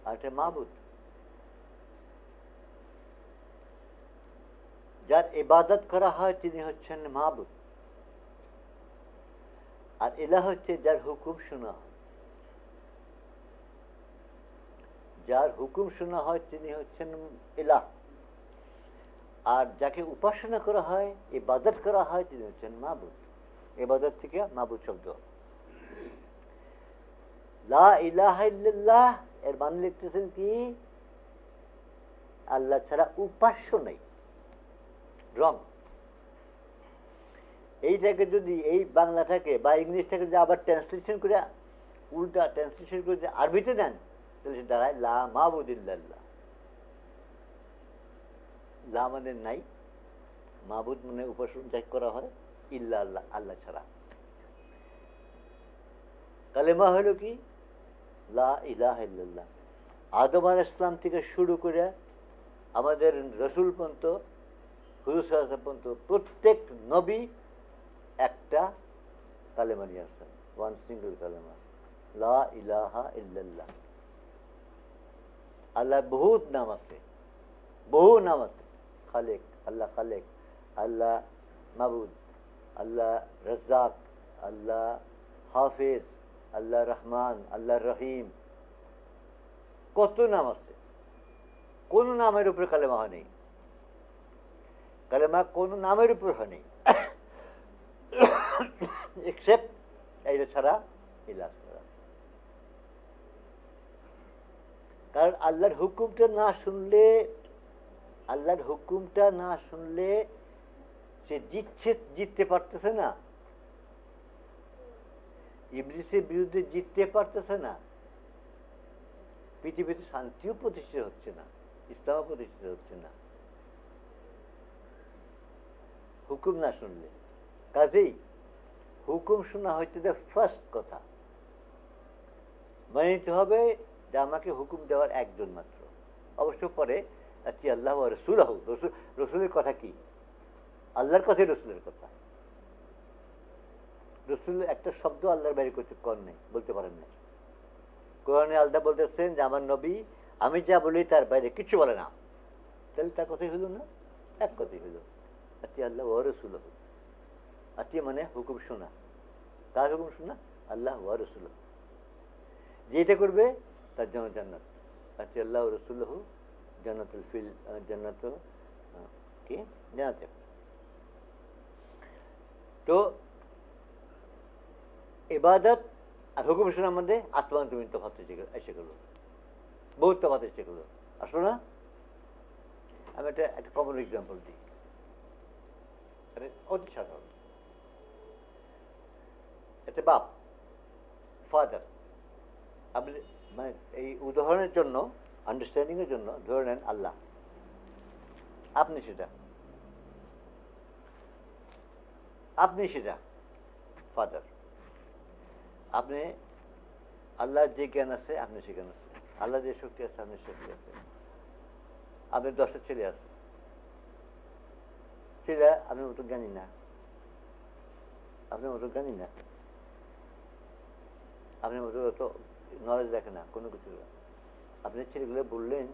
আর একটা মাবুদ। যার ইবাদত করা হয় তিনি হচ্ছেন মাবুদ, আর ইলাহ হচ্ছে যার হুকুম শোনা হয়। যার হুকুম শোনা হয় তিনি হচ্ছেন ইলাহ, আর যাকে উপাসনা করা হয়, ইবাদত করা হয়, তিনি হচ্ছেন মাবুদ। ইবাদত থেকে মাবুদ শব্দ। লা ইলাহা ইল্লাল্লাহ এর মানে লিখতেছেন কি, আল্লাহ ছাড়া উপাস্য নেই। রং। এইটাকে যদি এই বাংলাটাকে বা ইংলিশটাকে যদি আবার ট্রান্সলেশন করে, উল্টা ট্রান্সলেশন করে যদি আরবিতে দেন, তাহলে সে দাঁড়ায় লা মাবুদ ইল্লাল্লাহ। লা মানে নাই, মাবুদ মানে উপাসনা যাই করা হয় ইল্লা আল্লাহ, আল্লাহ ছাড়া। কালেমা হলো কি? লা ইলাহা ইল্লাল্লাহ। আদম আলাইহিস সালাম থেকে শুরু করে আমাদের রসুল পর্যন্ত, হুজুর সাল্লাল্লাহু আলাইহি ওয়াসাল্লাম পর্যন্ত প্রত্যেক নবী একটা কালেমা নিয়ে আসছেন, ওয়ান সিঙ্গল কালেমা, লা ইলাহা ইল্লাল্লাহ। আল্লাহর বহুত নাম আছে, বহু নাম আছে। খালেক, আল্লাহ খালেক, আল্লাহ মাবুদ, আল্লাহ রাজ্জাক, আল্লাহ হাফেজ, আল্লাহ রহমান, আল্লাহ রহিম, কত নাম আছে। কোন নামের উপরে কালেমা হয়নি, কালেমা কোন নামের উপর হয়নি এক্সেপ্ট এইটা ছাড়া, ইলাহ ছাড়া। কারণ আল্লাহর হুকুমটা না শুনলে, আল্লাহর হুকুমটা না শুনলে সে জিততে পারতেছে না, ইবলিসের বিরুদ্ধে জিততে পারতেছে না, পৃথিবীতে শান্তিও প্রতিষ্ঠিত হচ্ছে না, ইসলামও প্রতিষ্ঠিত হচ্ছে না, হুকুম না শুনলে। কাজেই হুকুম শোনা হইতে ফার্স্ট কথা, মানে নিতে হবে যে আমাকে হুকুম দেওয়ার একজন মাত্র। অবশ্য পরে আচ্ছা আল্লাহ রসুল হোক, রসুলের কথা কি? আল্লাহর কথাই রসুলের কথা। রসুলের একটা শব্দ আল্লাহর বাইরে করতে কর নেই, বলতে পারেন না। কোরআনে আল্লাহ বলতেছেন যে আমার নবী আমি যা বলি তার বাইরে কিছু বলে না। তাহলে তার কথাই হলো না, এক কথাই হলো আচ্ছা আল্লাহ ও রসুল হোক। আচ্ছা মানে হুকুম শোনা, কার হুকুম শোনা? আল্লাহ ও রসুল। যেটা করবে তার জন্য জান্নাত। আচ্ছা আল্লাহ রসুল হোক জান্নাতুল ফিল, জান্নাত কি জানাতে। তো ইবাদত আর হুকুম শোনার মধ্যে আত্মান তুমি তফাৎ এসে গেল, বহুত তফাৎ এসে গেল। আসলো না? আমি একটা কমন এক্সাম্পল দিই, অতি সাধারণ। একটা বাপ, ফাদার, আপনি মানে এই উদাহরণের জন্য, আন্ডারস্ট্যান্ডিং এর জন্য ধরে নেন আল্লাহ, আপনি সেটা, আপনি সেটা ফাদার। আপনি আল্লাহর যে জ্ঞান আছে আপনি সে জ্ঞান আছে, আল্লাহ যে শক্তি আছে আপনি শক্তি আছে। আপনি 10টা ছেলে আছে, ছেলে আপনি মতো জ্ঞানী না, আপনার মতো জ্ঞানী না, আপনার মতো অত নলেজ রাখে না কোনো কিছু। আপনি ছেলেগুলো বললেন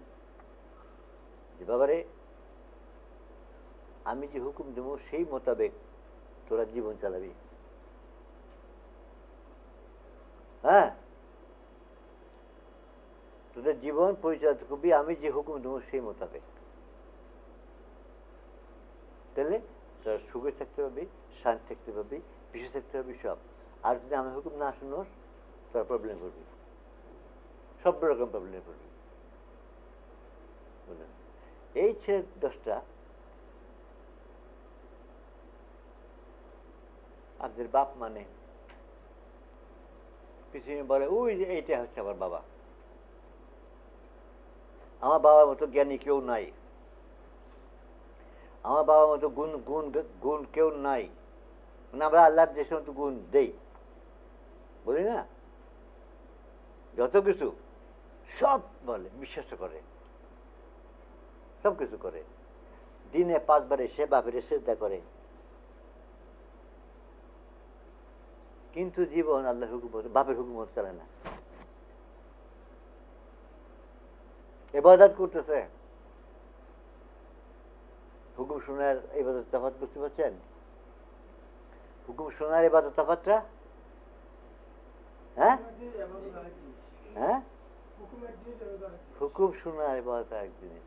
যে বাবারে আমি যে হুকুম দেবো সেই মোতাবেক তোরা জীবন চালাবি। হ্যাঁ, তোদের জীবন পরিচালিত করবি আমি যে হুকুম দেবো সেই মোতাবেক। তাহলে তোরা সুখে থাকতে পারবি, শান্তি থাকতে পারবি, পিছিয়ে থাকতে পারবি সব। আর যদি আমি হুকুম না শুনোস তোরা প্রবলেম করবি, সব রকম প্রবলেম করবি। এই ছেলে 10টা আপনাদের বাপ মানে পিছনে বলে ওই যে এইটা হচ্ছে আমার বাবা, আমার বাবার মতো জ্ঞানী কেউ নাই, আমার বাবার মতো গুণ গুণ গুণ কেউ নাই। মানে আমরা আল্লাহর যে সমস্ত গুণ দেই বলি না, যত কিছু সব বলে, বিশ্বাস করে, সব কিছু করে। দিনে 5 বার এসে বাপের সেজদা করে, কিন্তু জীবন আল্লাহর হুকুম বাপের হুকুম চলে না। ইবাদত করতেছে, হুকুম শোনার ইবাদত তফাৎ বুঝতে পারছেন? হুকুম শোনার ইবাদত তফাৎটা, হ্যাঁ হ্যাঁ, হুকুম শোনার ইবাদত এক জিনিস।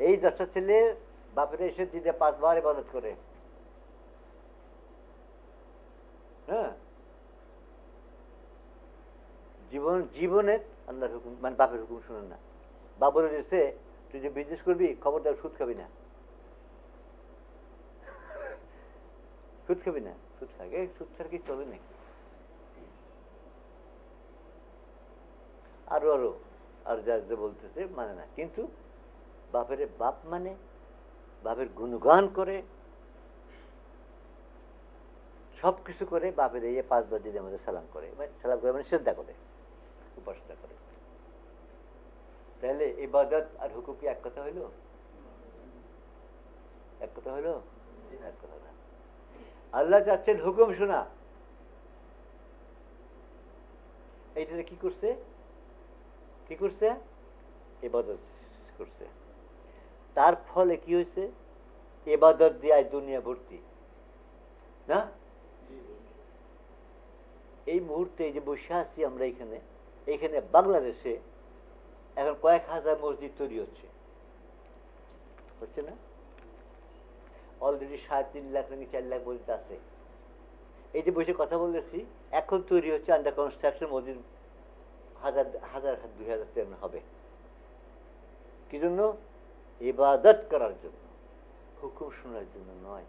এই 10টা ছেলে বাপের এসে দিনে 5 বার ইবাদত করে। হ্যাঁ, জীবনে আল্লাহর হুকুম মানে বাপের হুকুম শুনেন না। বাপ বলে দিচ্ছে তুই যে বিজনেস করবি খবরদার সুদ খাবি না, সুদ খাবি না, সুদ খাবে, সুদ ছাড়া কি চলে নাকি? আরো আরো আর যা যা বলতেছে মানে না, কিন্তু বাপের বাপ মানে বাপের গুণগান করে, সব কিছু করে, বাপের এই 5 বার দিনের মধ্যে সালাম করে, সালাম করে মানে শ্রদ্ধা করে, উপাসনা করে। তাহলে ইবাদত আর হুকুম কি এক কথা হইল? এক কথা হইল? এক কথা না। আল্লাহ চাচ্ছেন হুকুম শোনা। এইটা কি করছে? কি করছে? ইবাদত করছে। তার ফলে কি হয়েছে? ইবাদত দিয়ে দুনিয়া ভর্তি না? এই মুহূর্তে যে বসে আছি আমরা এখানে বাংলাদেশে এখন কয়েক হাজার মসজিদ তৈরি হচ্ছে, হচ্ছে না? অলরেডি 3.5 লাখ নাকি 4 লাখ মসজিদ আছে। এই যে বসে কথা বলতেছি, এখন তৈরি হচ্ছে আন্ডার কনস্ট্রাকশন মসজিদ 1000-2000 হবে। কি জন্য? ইবাদত করার জন্য, হুকুম শোনার জন্য নয়।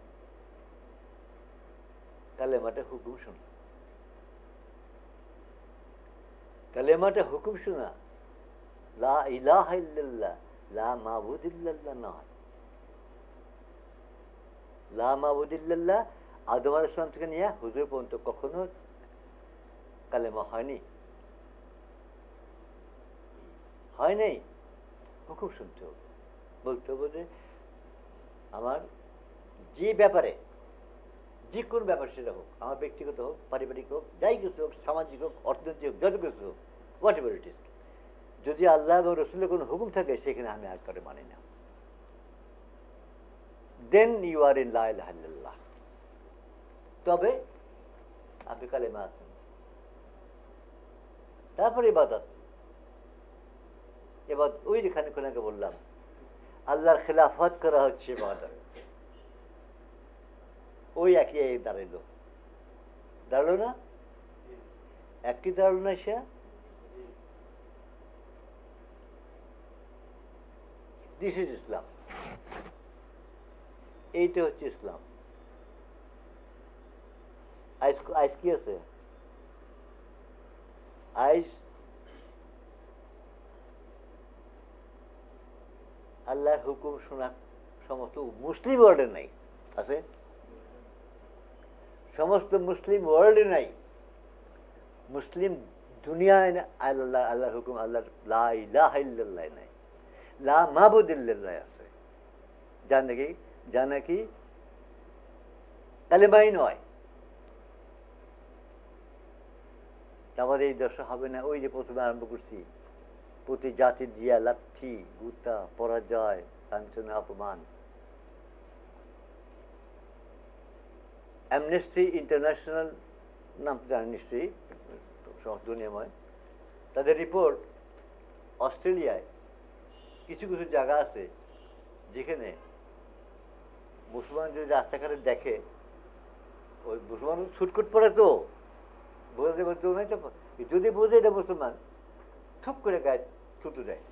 কালেমাটা হুকুম শোনা, কালেমাটা হুকুম শোনা, লা ইলাহা ইল্লাল্লাহ, লা মাবুদ ইল্লাল্লাহ নয়। লা মাবুদ ইল্লাল্লাহ আদম আলাইহিস সালাম থেকে নিয়ে হুজুর পর্যন্ত কখনো কালেমা হয়নি, হয় নাই। হুকুম শুনতে হবে, বলতে হবে যে আমার যে ব্যাপারে, যে কোন ব্যাপার সেটা হোক, আমার ব্যক্তিগত হোক, পারিবারিক হোক, যাই কিছু হোক, সামাজিক হোক, অর্থনৈতিক হোক, যত কিছু হোক, হোয়াট এভার ইট ইজ, যদি আল্লাহ এবং রসুলের কোনো হুকুম থাকে সেখানে আমি আর কারে মানি না। দেন ইউ আর ইন লা ইলাহা ইল্লাল্লাহ, তবে আপনি কালেমা আছেন। তারপরে ইবাদত। এবার ওই যেখানে কোনাকে বললাম আল্লাহর খেলাফত করা হচ্ছে ইবাদত, ওই একই দাঁড়াইলো, দাঁড়ালো না? একই দাঁড়ালো না? সে দিস ইজ ইসলাম, এইটা হচ্ছে ইসলাম। আইস কি আছে? আইস আল্লাহর হুকুম শোনা সমস্ত মুসলিম ওয়ার্ল্ডে নাই, আছে? সমস্ত মুসলিম ওয়ার্ল্ডে নাই, মুসলিম দুনিয়ায় আল্লাহ, আল্লাহর হুকুম, আল্লাহর লা ইলাহা ইল্লাল্লাহ নাই, লা মাবুদ ইল্লাল্লাহ আছে, যা নাকি কালেমাই নয়। আমাদের এই দশা হবে না। ওই যে প্রথমে আরম্ভ করছি, প্রতি জাতি দিয়া লাথি, গুতা, পরাজয়, লাঞ্ছনা, অপমান। অ্যামনেস্টি ইন্টারন্যাশনাল নাম জানেন নিশ্চয়ই, দুনিয়াময়, তাদের রিপোর্ট অস্ট্রেলিয়ায় কিছু কিছু জায়গা আছে যেখানে মুসলমান যদি রাস্তাঘাটে দেখে, ওই মুসলমান ছুটকুট পড়ে তো বোঝাতে বলতে যদি বোঝে এটা মুসলমান, ঠুপ করে গায়ে থুতু দেয়।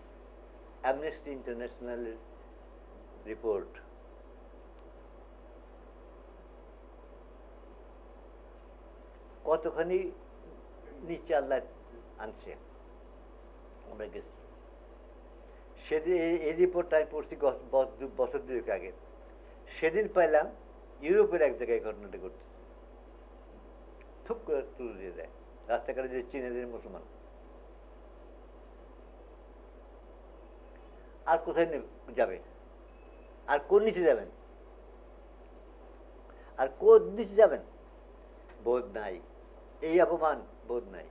অ্যামনেস্টি ইন্টারন্যাশনালের রিপোর্ট। কতখানি নিচে আল্লাহ আনছে, আমরা গেছি সেদিন। এই রিপোর্টটা আমি পড়ছি বছর 2 আগে। সেদিন পাইলাম ইউরোপের এক জায়গায় ঘটনাটা ঘটছে, থুপ করে তুলে দিয়ে দেয় রাস্তাঘাটে, যে চীনের মুসলমান। আর কোথায় যাবে? আর কোন নিচে যাবেন? আর কোন নিচে যাবেন? বোধ নাই, এই অপমান বোধ নাই,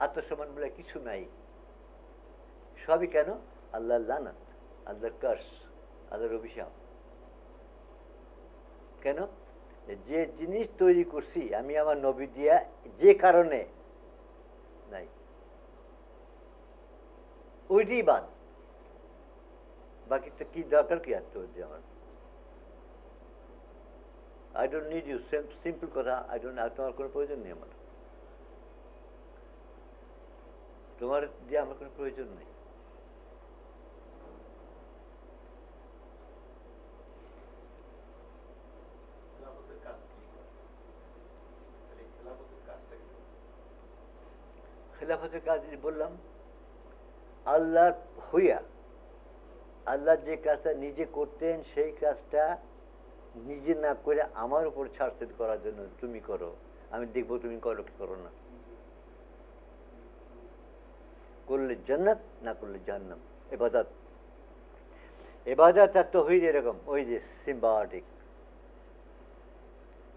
আত্মসম্মান বলে কিছু নাই। সবই কেন? আল্লাহর লানত, আল্লাহর কার্স, আল্লাহর অভিশাপ। কেন? যে জিনিস তৈরি করছি আমি আমার নবী দিয়া, যে কারণে নাই, ওইটাই বাদ। বাকি তো কি দরকার কি আর তোর যে আমার? I don't need you, simple কথা। তোমার কোনো প্রয়োজন নেই আমার, তোমার দিয়ে আমার কোনো প্রয়োজন নেই। খেলাফতের কাজ বললাম, আল্লাহর হইয়া আল্লাহ যে কাজটা নিজে করতেন সেই কাজটা নিজে না করে আমার উপর ছাড়ছেদ করার জন্য, তুমি করো, আমি দেখবো তুমি করো কি করো না। করলে জান্নাত, না করলে জাহান্নাম। ইবাদত, ইবাদত আর তাওহীদ এরকম, ওই যে সিম্বায়োটিক,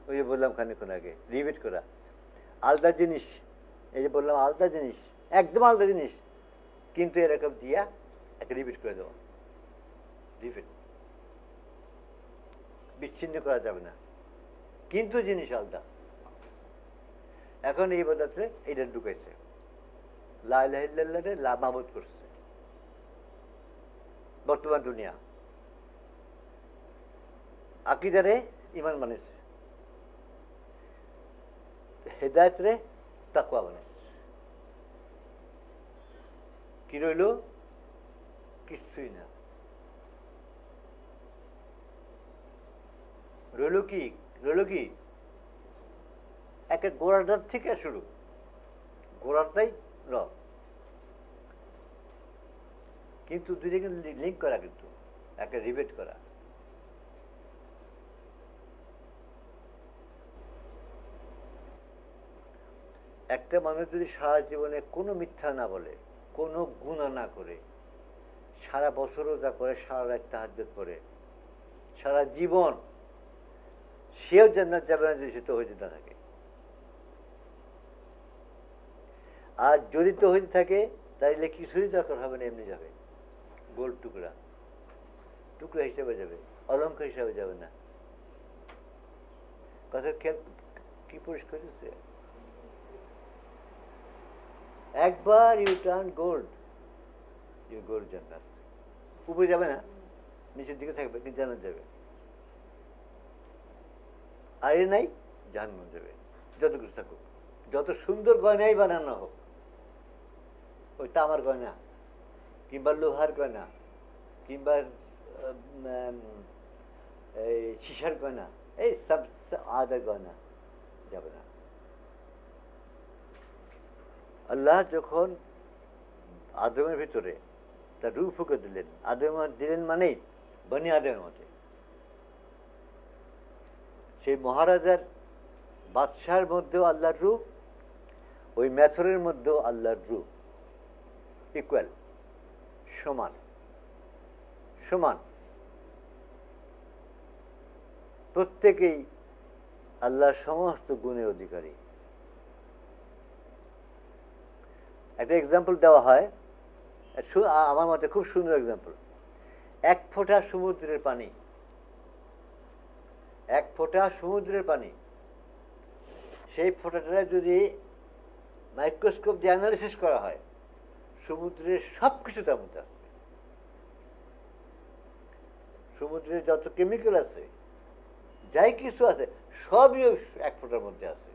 ওই যে বললাম খানিকক্ষণ আগে, রিপিট করা। আলাদা জিনিস, এই যে বললাম আলাদা জিনিস, একদম আলাদা জিনিস, কিন্তু এরকম দিয়া একটা রিপিট করে দেওয়া, রিপিট, বিচ্ছিন্ন করা যাবে না, কিন্তু জিনিস আলাদা। এখন এই ইবাদতে এটা ঢুকাইছে, লা ইলাহা ইল্লাল্লাহরে লা মাবুদ করছে বর্তমান দুনিয়া, আকিদারে ইমান বানিয়েছে, হেদায়েত রে তাকওয়া বানিয়েছে। কি রইল? কিছুই না। রইল কি? রইল কি? একে গোড়াটার থেকে শুরু, গোড়াটাই র, কিন্তু দুইটাকে লিঙ্ক করা, কিন্তু একটা রিবেট করা। একটা মানুষ যদি সারা জীবনে কোনো মিথ্যা না বলে, কোনো গুনাহ না করে, সারা বছর রোজা করে, সারা রাত তাহাজ্জুদ করে, সারা জীবন, সেও জান্নাত যাবে না যদি সে তাওহীদ না থাকে। আর যদি তাওহীদ থাকে তাহলে কিছুই দরকার হবে না, এমনি যাবে, গোল টুকরা, টুকরা হিসেবে যাবে, অলঙ্কার হিসেবে যাবে না। কথা কি পরিষ্কার হচ্ছে? একবার you turn gold, you gold জান্নাত। উপরে যাবে না, নিচের দিকে থাকবে, কিন্তু জান্নাত যাবে। আর এ নাই, জাহান্নাম যাবে, যত কিছু থাকুক, যত সুন্দর গয়নাই বানানো হোক, ওই তামার গয়না কিংবা লোহার গয়না কিংবা এই সীসার গয়না, এই সব আদার গয়না যাবে না। আল্লাহ যখন আদমের ভিতরে তার রূহ ফুঁকে দিলেন, আদম দিলেন মানেই বনি আদমের মতে, সেই মহারাজার বাদশার মধ্যেও আল্লাহর রূপ, ওই মেথরের মধ্যেও আল্লাহর রূপ, ইকুয়াল, সমান সমান, প্রত্যেকেই আল্লাহর সমস্ত গুণের অধিকারী। একটা এক্সাম্পল দেওয়া হয়, আমার মতে খুব সুন্দর এক্সাম্পল। এক ফোঁটা সমুদ্রের পানি, এক ফোঁটা সমুদ্রের পানি, সেই ফোঁটাটা যদি মাইক্রোস্কোপ দিয়ে অ্যানালিসিস করা হয়, সমুদ্রের সব কিছু তার মধ্যে আছে। সমুদ্রের যত কেমিক্যাল আছে, যাই কিছু আছে, সবই এক ফোঁটার মধ্যে আছে,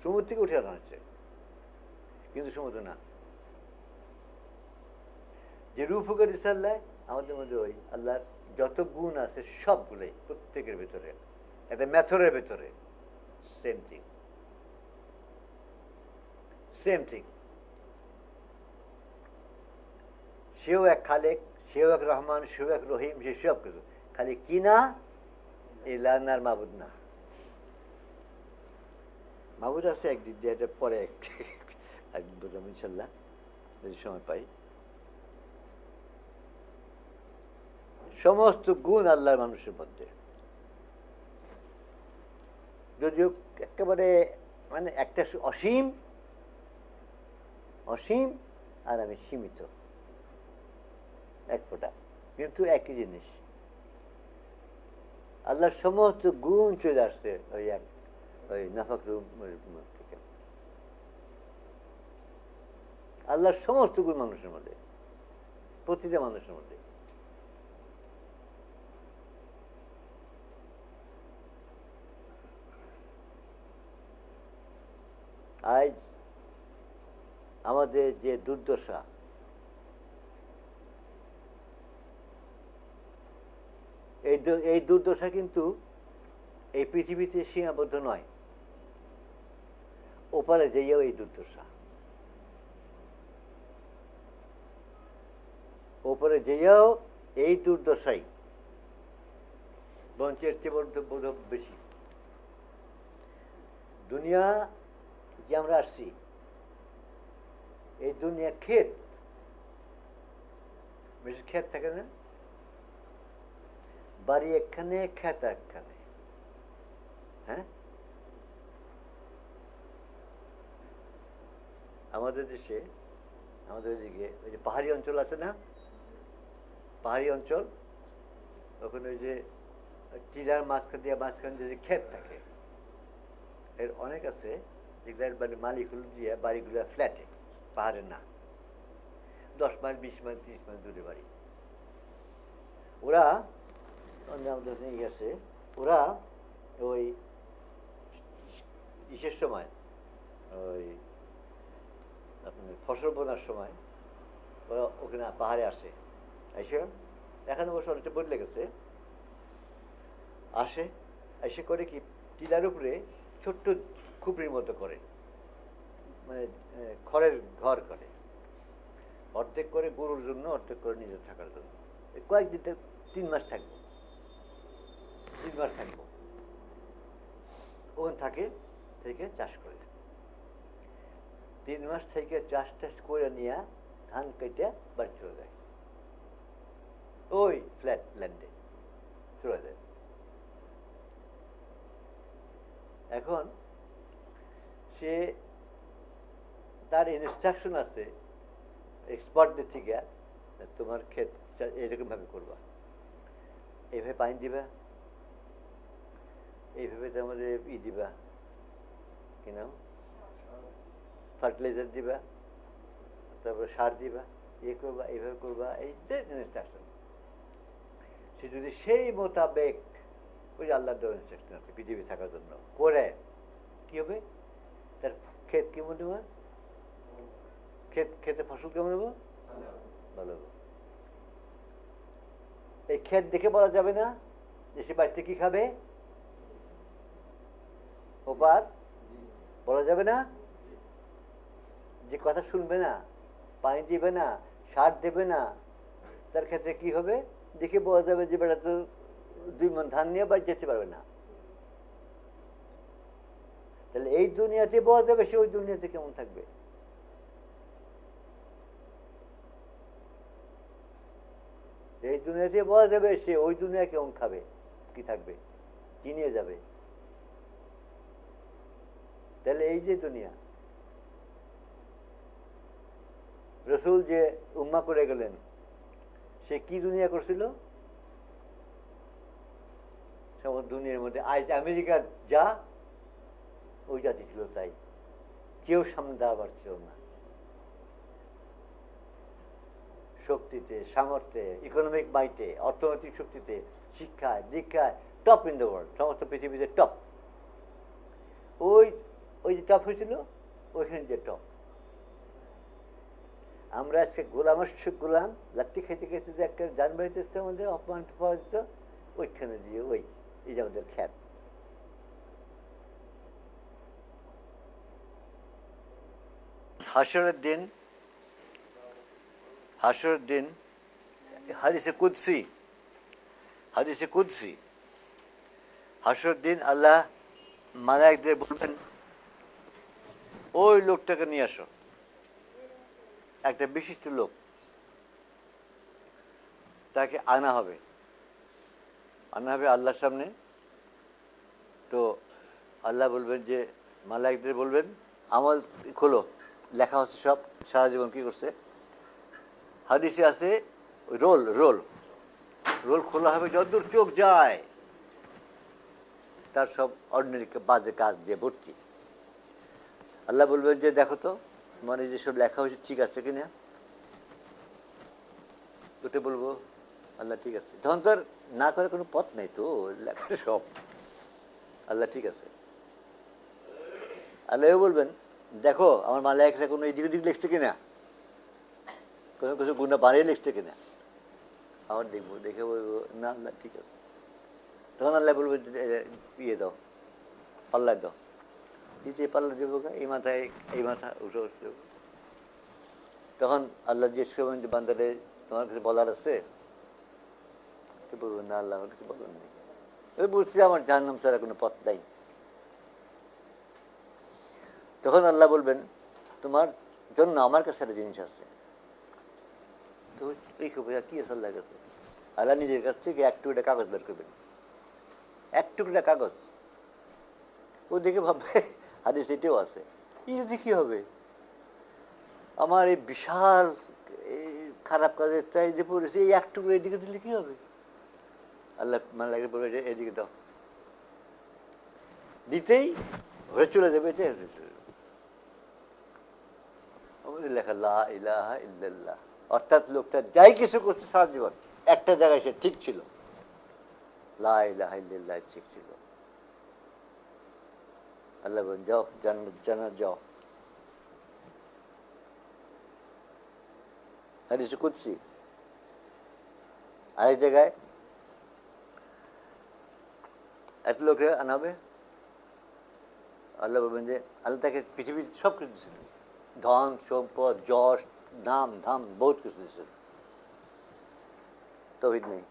সমুদ্র থেকে উঠে আনা হচ্ছে, কিন্তু সমুদ্র না। যে রূপ করেছে আল্লাহ আমাদের মধ্যে, ওই আল্লাহর যত গুণ আছে সবগুলোই প্রত্যেকের ভেতরে, একটা মেথরের ভেতরে, সেম থিং, সেম থিং। সেও এক খালেক, সেও এক রহমান, সেও এক রহিম, সে সব কিছু, খালি কি না, এই লানার মাবুদ না। মাবুদ আছে একদিক দিয়ে, এটা পরে একদিন বললাম ইনশাল্লাহ, যদি সময় পাই। সমস্ত গুণ আল্লাহর মানুষের মধ্যে, যদিও একেবারে মানে একটা অসীম, অসীম আর আমি সীমিত, এক ফোঁটা, কিন্তু একই জিনিস। আল্লাহর সমস্ত গুণ চলে আসছে ওই এক, ওই নাফাক থেকে। আল্লাহর সমস্ত গুণ মানুষের মধ্যে, প্রতিটা মানুষের মধ্যে। আজ আমাদের যে দুর্দশা, এই দুর্দশা কিন্তু এই পৃথিবীতে সীমাবদ্ধ নয়, ওপারে যাইয়াও এই দুর্দশা। ওপরে যেয়েও এই দুর্দশাই, বঞ্চের চেয়ে বোধ বেশি। দুনিয়া যে আমরা আসছি, এই দুনিয়া ক্ষেত, বেশি ক্ষেত থাকে না, বাড়ি একখানে, ক্ষেত একখানে। হ্যাঁ, আমাদের দেশে, আমাদের দিকে ওই যে পাহাড়ি অঞ্চল আছে না, পাহাড়ি অঞ্চল, ওখানে ওই যে টিলার মাঝখান যে ক্ষেত থাকে, এর অনেক আছে যেগুলো মানে মালিকগুলো দিয়ে বাড়িগুলো ফ্ল্যাটে, পাহাড়ে না, 10 মাইল 20 মাইল 30 মাইল দূরে বাড়ি। ওরা আমাদের গেছে, ওরা ওই ইসের সময়, ওই আপনার ফসল বোনার সময় ওরা ওখানে পাহাড়ে আসে, এসে এখন অবশ্য অনেকটা বদলে গেছে, আসে এসে করে কি টিলার উপরে ছোট্ট খুপড়ির মতো করে, মানে খড়ের ঘর করে, অর্ধেক করে গরুর জন্য, অর্ধেক করে নিজের থাকার জন্য। কয়েকদিন 3 মাস থাকবো, 3 মাস থাকবো ওখানে থেকে চাষ করে, 3 মাস থেকে চাষ করে নিয়ে ধান কেটে বাড়ি চলে যায়, ওই ফ্ল্যাট ল্যান্ডে চলে যায়। এখন সে তার ইনস্ট্রাকশন আছে এক্সপার্টদের থেকে, তোমার ক্ষেত এরকম ভাবে করবা, এইভাবে পানি দিবা, এইভাবে তার মধ্যে দিবা, কি নাম, ফার্টিলাইজার দিবা, তারপরে সার দিবা, করবা, এইভাবে করবা, এই যে ইনস্ট্রাকশন। সে যদি সেই মোতাবেক, ওই আল্লাহর দেওয়া ইনস্ট্রাকশন আছে পৃথিবী থাকার জন্য, করে কি হবে, তার ক্ষেত কেমন দেবো, খেতে ফসল কেমন দেবো, ভালো হবে। এই ক্ষেত দেখে বলা যাবে না যে সে বাড়িতে কি খাবে, ওপার বলা যাবে না, যে কথা শুনবে না, পানি দিবে না, সার দেবে না, তার ক্ষেত্রে কি হবে দেখে বোঝা যাবে যে বেটা তো 2 মণ ধান নিয়ে বাড়ি যেতে পারবে না। তাহলে এই দুনিয়াতে বোঝা যাবে সে ওই দুনিয়াতে কেমন থাকবে। এই দুনিয়াতে বোঝা যাবে সে ওই দুনিয়া কেমন খাবে, কি থাকবে, কি নিয়ে যাবে। তাহলে এই যে দুনিয়া, রসুল যে উম্মাহ করে গেলেন, সে কি দুনিয়া করছিল, সমস্ত দুনিয়ার মধ্যে আজ আমেরিকা যা ওই জাতি ছিল তাই, কেউ সামনে দেওয়া পারছিল না, শক্তিতে, সামর্থ্যে, ইকোনমিক মাইটে, অর্থনৈতিক শক্তিতে, শিক্ষায়, দীক্ষায় টপ ইন দ্য ওয়ার্ল্ড, সমস্ত পৃথিবীতে টপ। ওই যে টপ হয়েছিল, ওইখানে যে টপ। আমরা আজকে গোলাম লাত্তি খাইতে খাইতে যে একটা যান বাড়িতেছে, আমাদের অপমান পাওয়া যেত, ওইখানে দিয়ে এই যে আমাদের খ্যাত। হাসরের দিন হাদিসে কুদসি, হাসরের দিন আল্লাহ মালায়েকদের বলবেন, ওই লোকটাকে নিয়ে আসো, একটা বিশিষ্ট লোক, তাকে আনা হবে আল্লাহর সামনে। তো আল্লাহ বলবেন যে, মালায়েকদের বলবেন আমল খোলো, লেখা হচ্ছে সব, সারা জীবন কি করছে। হাদিসে আছে রোল খোলা হবে, যতদূর চোখ যায় তার সব অর্ডিনারি বাজে কাজ দিয়ে ভর্তি। আল্লাহ বলবেন যে দেখো তো মানে যেসব লেখা হয়েছে ঠিক আছে কিনা, ওটা বলবো আল্লাহ ঠিক আছে। তখন তো আর না করার কোনো পথ নেই, তো লেখা সব আল্লাহ ঠিক আছে। আল্লাহও বলবেন দেখো আমার মালায়েকরা কোনো এদিক ওদিক লিখছে কিনা, কোনো কিছু গুণা বাড়িয়ে লিখছে কিনা, আমার দেখবো, দেখে বলবো না আল্লাহ ঠিক আছে। তখন আল্লাহ বলবো ইয়ে দাও, পাল্লা দাও, এই পাল্লা দেবো, এই মাথা উঠে। তখন আল্লাহ জিজ্ঞেস করবেন যে বান্দারে তোমার কিছু বলার আছে? তো বলবো না, আল্লাহ আমার কিছু বলার নেই। ওই বুঝছি আমার জাহান্নাম ছাড়া কোনো পথ নাই। তখন আল্লাহ বলবেন তোমার জন্য আমার কাছে একটা জিনিস আছে। তো এই খবর কি আছে আল্লাহর কাছে? আল্লাহ নিজের কাছ থেকে এক টুকরা কাগজ বের করবেন, এক টুকরা কাগজ। ও দেখে ভাববে হাদিস এটাও আছে, এই যদি কি হবে, আমার এই বিশাল খারাপ কাজের চাইতে পড়েছে, এই এক টুকরো এদিকে দিলে কি হবে? আল্লাহ মানে লাগে বলবে যে এদিকে দাও, দিতেই হয়ে চলে যাবে। এটা লেখা লা ইলাহা ইল্লাল্লাহ, অর্থাৎ লোকটা যাই কিছু করছে সারা জীবন একটা জায়গায় সে ঠিক ছিল, লা ইলাহা ইল্লাল্লাহ ঠিক ছিল। আল্লাহ বলেন যাও জান্নাত যাও। হাদিসে কুদসি আরেক জায়গায় এক লোকে আনাবে, আল্লাহ বলবেন যে আল্লাহ তাকে পৃথিবীর সব কিছু দিয়েছিলেন, ধন সম্পদ যশ নাম ধাম বহুত কিছু দিয়েছিলেন, তৌহিদ নেই।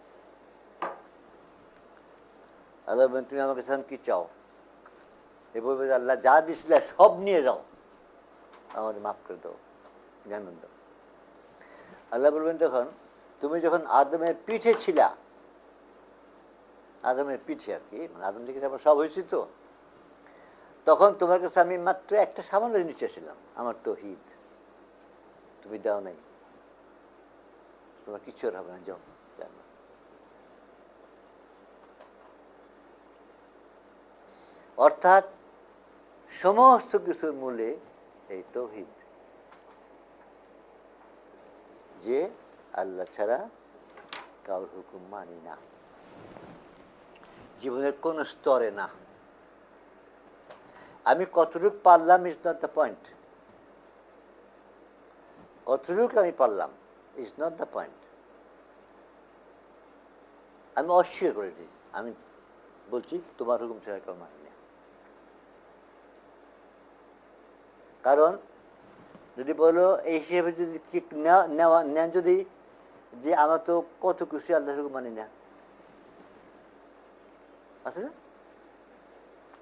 আল্লাহ বলবেন তুমি আমাকে তখন কি চাও? এ বলবে যে আল্লাহ যা দিছিলে সব নিয়ে যাও, আমাকে মাফ করে দাও, জান্নাত দাও। আল্লাহ বলবেন তখন তুমি যখন আদমের পিঠে ছিলা, আদমের পিঠে আর কি, মানে আদম থেকে তারপর সব হয়েছি, তো তখন তোমার কাছে আমি মাত্র একটা সামান্য জিনিস চেয়েছিলাম, আমার তৌহিদ, তুমি দাও নাই, তোমার কিছু আর হবে না, যাও জান্নাত। অর্থাৎ সমস্ত কিছুর মূলে এই তৌহিদ, যে আল্লাহ ছাড়া কারোর হুকুম মানি না, জীবনের কোন স্তরে না। আমি কতটুকু পারলাম ইজ নট দ্য পয়েন্ট, কতটুকু আমি পারলাম ইজ নট দ্য পয়েন্ট। আমি অস্বীকার করে দিই, আমি বলছি তোমার হুকুম ছাড়া কেউ মানি না। কারণ যদি বলো এই হিসেবে যদি নেন, যদি যে আমরা তো কত কিছু আল্লাহর হুকুম মানি না, আছে না?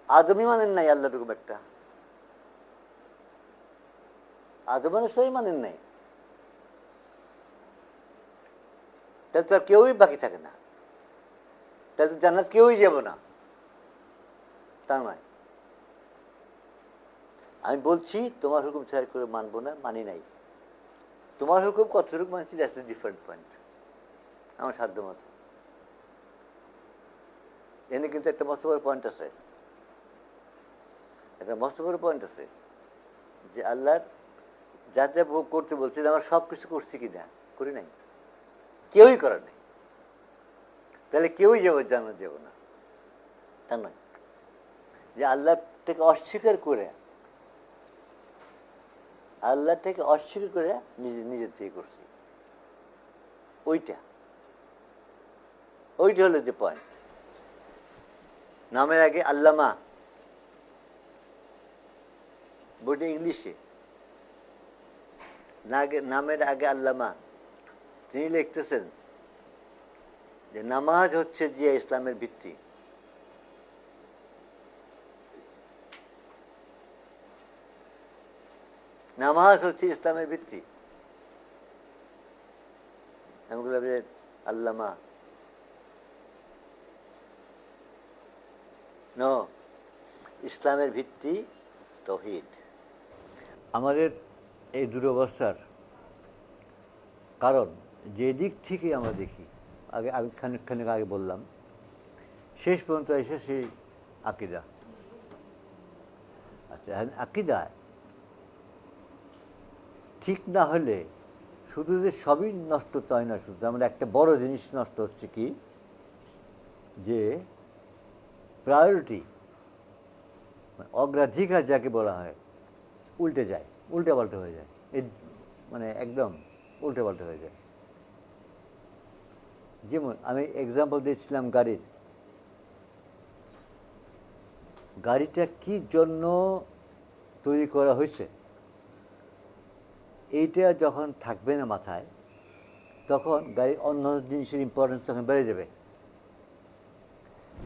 আদমই মানেন নাই আল্লাহর হুকুম একটা, আদমের সই মানেন নাই, তাহলে তো আর কেউই বাকি থাকে না, তাহলে তো জান্নাত কেউই যাব না, তা নয়। আমি বলছি তোমার হুকুম ছাড়া করে মানবো না, মানি নাই। তোমার হুকুম কতটুকু মানছি, দ্যাটস দ্য ডিফারেন্ট পয়েন্ট, আমার সাধ্য মতো। এনে কিন্তু একটা মস্ত বড় পয়েন্ট আছে, একটা মস্ত বড় পয়েন্ট আছে, যে আল্লাহর যা যা ভোগ করতে বলছে আমরা সব কিছু করছি কি না, করি নাই, কেউই করার নেই, তাহলে কেউই যাবো জান্নাত যাব না, তা নয়। যে আল্লাহ থেকে অস্বীকার করে, আল্লাহ থেকে অস্বীকার করে নিজের থেকে করছি, ওইটা হলো যে পয়েন্ট। নামের আগে আল্লামা, বইটা ইংলিশে, নামের আগে আল্লামা, তিনি লিখতেছেন যে নামাজ হচ্ছে যে ইসলামের ভিত্তি। নামাজ হচ্ছে ইসলামের ভিত্তি। আল্লামা নো, ইসলামের ভিত্তি তৌহিদ। আমাদের এই দুরবস্থার কারণ যে দিক থেকে আমরা দেখি, আগে আমি খানিক আগে বললাম, শেষ পর্যন্ত এসে সেই আকিদা। আচ্ছা, আকিদা ঠিক না হলে শুধু যে সবই নষ্ট তাই না, শুধু আমরা একটা বড় জিনিস নষ্ট হচ্ছে কি, যে প্রায়োরিটি, অগ্রাধিকার যাকে বলা হয়, উল্টে যায়, উল্টে পাল্টে হয়ে যায়, এই মানে একদম উল্টে পাল্টে হয়ে যায়। যেমন আমি এক্সাম্পল দিয়েছিলাম গাড়িটা কি জন্য তৈরি করা হয়েছে, এইটা যখন থাকবে না মাথায়, তখন গাড়ির অন্য জিনিসের ইম্পর্টেন্স তখন বেড়ে যাবে।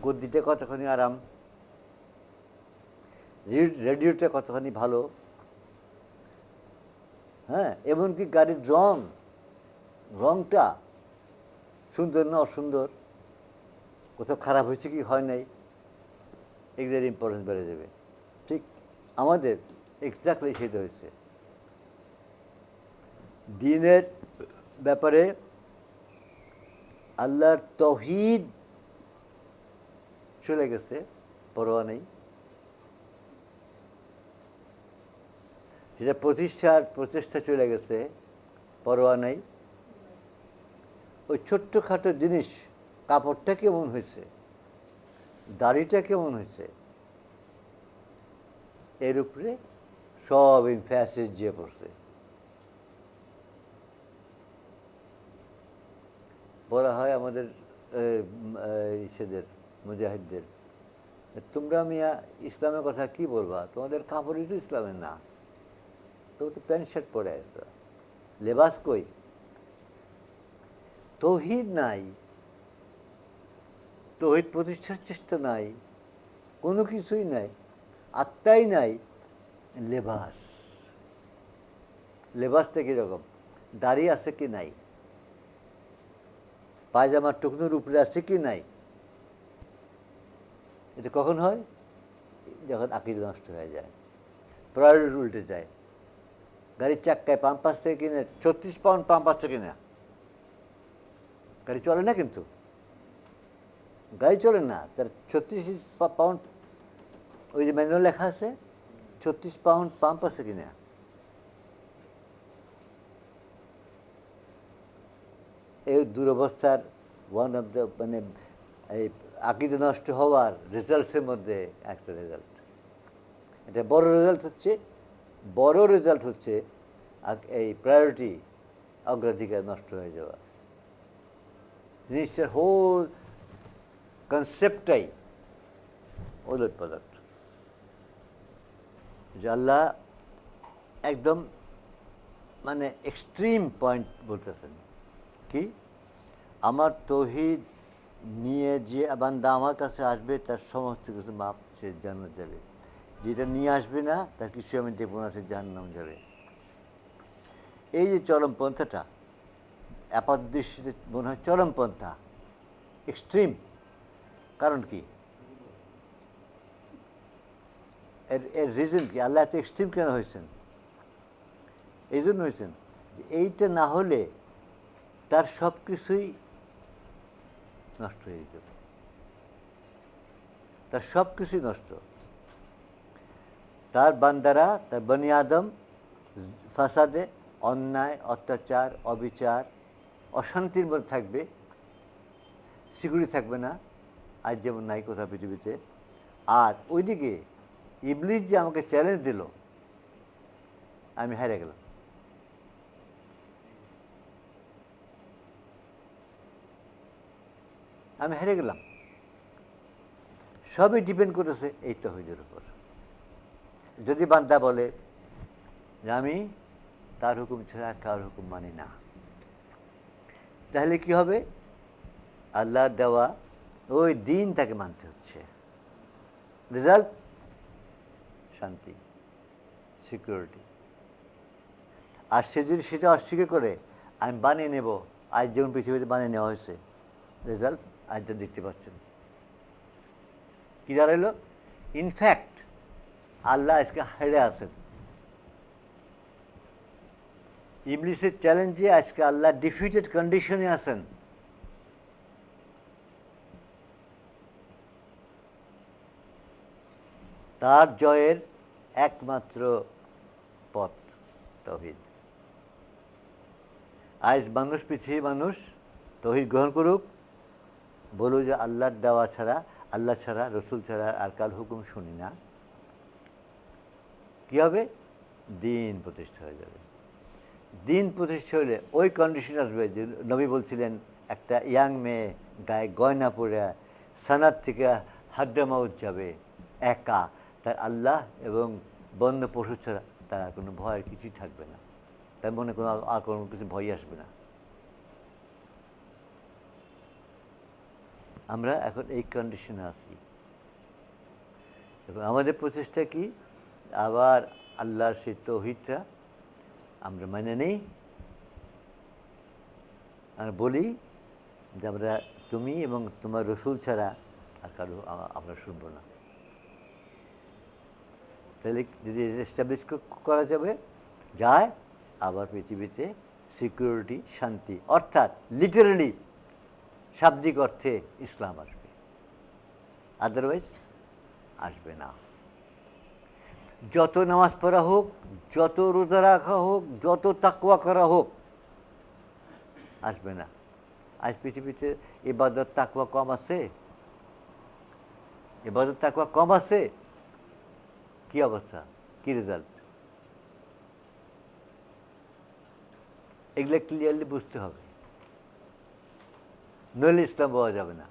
গদ্দিতে কতখানি আরাম, রেডিওটা কতখানি ভালো, হ্যাঁ, এমনকি গাড়ির রংটা সুন্দর না অসুন্দর, কোথাও খারাপ হয়েছে কি হয় নাই, এগুলোর ইম্পর্টেন্স বেড়ে যাবে। ঠিক আমাদের এক্স্যাক্টলি সেটা হয়েছে। দ্বীনের ব্যাপারে আল্লাহর তৌহিদ চলে গেছে, পরোয়া নেই। সেটা প্রচেষ্টা চলে গেছে, পরোয়া নেই। ওই ছোট্টখাটো জিনিস, কাপড়টা কেমন হয়েছে, দাড়িটা কেমন হয়েছে, এর উপরে সব এমফ্যাসিস যে পড়ছে। বলা হয় আমাদের সেদের মুজাহিদদের, তোমরা মিয়া ইসলামের কথা কি বলবা, তোমাদের কাপড়ই তো ইসলামের না, তো প্যান্ট শার্ট পরে আসো, লেবাস কই, তৌহিদ নাই, তৌহিদ প্রতিষ্ঠার চেষ্টা নাই, কোনো কিছুই নাই, আত্মাই নাই। লেবাসটা কীরকম, দাড়ি আছে কি নাই, পায়জামার টুকনুর উপরে আছে কি নাই। এটা কখন হয়? যখন আকীদা নষ্ট হয়ে যায়, প্রায়োরিটি উল্টে যায়। গাড়ির চাক্কায় পাম্প আসছে কিনে 36 পাউন্ড পাম্প আসছে কিনা, গাড়ি চলে না, কিন্তু গাড়ি চলে না, তার 36 পাউন্ড ওই যে ম্যানুয়াল লেখা আছে 36 পাউন্ড পাম্প আছে কিনা। এই দুরবস্থার ওয়ান অফ দ্য মানে এই আকীদা নষ্ট হওয়ার রেজাল্টসের মধ্যে একটা রেজাল্ট। এটা বড় রেজাল্ট হচ্ছে এই প্রায়োরিটি, অগ্রাধিকার নষ্ট হয়ে যাওয়া। জিনিসটার হোল কনসেপ্টটাই ওলট পালট। যে আল্লাহ একদম মানে এক্সট্রিম পয়েন্ট বলতেছেন কি, আমার তৌহিদ নিয়ে যে বান্দা আমার কাছে আসবে তার সমস্ত কিছু মাপ সে জান্নাত যাবে, যেটা নিয়ে আসবে না তার কিছু আমি দেখবো না, সে জাহান্নাম যাবে। এই যে চরমপন্থাটা, আপাতদৃষ্টিতে মনে হয় চরমপন্থা, এক্সট্রিম। কারণ কি, এর রিজন কি, আল্লাহ এত এক্সট্রিম কেন হয়েছেন? এই জন্য হয়েছেন যে এইটা না হলে তার সব কিছুই নষ্ট হয়ে যেত, তার সব কিছুই নষ্ট। তার বান্দারা, তার বনি আদম ফাসাদে, অন্যায়, অত্যাচার, অবিচার, অশান্তির মধ্যে থাকবে, সিকিউরিটি থাকবে না, আজ যেমন নাই কোথাও পৃথিবীতে। আর ওইদিকে ইবলিস যে আমাকে চ্যালেঞ্জ দিল, আমি হেরে গেলাম। সবই ডিপেন্ড করেছে এই তাওহীদের উপর। যদি বান্দা বলে যে আমি তার হুকুম ছাড়া কার হুকুম মানি না, তাহলে কি হবে? আল্লাহর দেওয়া ওই দিন তাকে মানতে হচ্ছে। রেজাল্ট শান্তি, সিকিউরিটি। আর সে যদি সেটা অস্বীকার করে আমি বানিয়ে নেব, আজ যেমন পৃথিবীতে বানিয়ে নেওয়া হয়েছে, রেজাল্ট আজটা দেখতে পাচ্ছেন কি দাঁড়াইল। ইনফ্যাক্ট আল্লাহ আজকে হেরে আছেন, ইবলিসের চ্যালেঞ্জে আজকে আল্লাহ ডিফিটেড কন্ডিশনে আছেন। তার জয়ের একমাত্র পথ তাওহীদ। আজ পৃথিবীর মানুষ তাওহীদ গ্রহণ করুক, বলুক যে আল্লাহর দেওয়া ছাড়া, আল্লাহ ছাড়া, রসুল ছাড়া আর কাল হুকুম শুনি না, কী হবে? দিন প্রতিষ্ঠা হয়ে যাবে। দিন প্রতিষ্ঠা হলে ওই কন্ডিশন আসবে যে নবী বলছিলেন, একটা ইয়াং মেয়ে গায়ে গয়না পরে সানাত থেকে হাদ্রামাউত যাবে একা, তার আল্লাহ এবং বন্য পশু ছাড়া তার আর কোনো ভয়ের কিছুই থাকবে না, তার মনে কোনো আর কোনো কিছু ভয় আসবে না। আমরা এখন এই কন্ডিশনে আছি এবং আমাদের প্রচেষ্টা কি আবার আল্লাহর সেই তৌহিদটা আমরা মেনে নেই আর বলি যে আমরা তুমি এবং তোমার রসুল ছাড়া আর কারো আমরা শুনব না। তাহলে যদি এস্টাবলিশ করা যাবে যায় আবার পৃথিবীতে সিকিউরিটি শান্তি অর্থাৎ লিটারালি শাব্দিক অর্থে ইসলাম আসবে, আদারওয়াইজ আসবে না। যত নামাজ পড়া হোক, যত রোজা রাখা হোক, যত তাকওয়া করা হোক, আসবে না। আজ পৃথিবীতে ইবাদত তাকওয়া কম আছে, ইবাদত তাকওয়া কম আছে, কি অবস্থা, কি রেজাল্ট? এগুলো ক্লিয়ারলি বুঝতে হবে, নইলে ইসলাম পাওয়া যাবে না।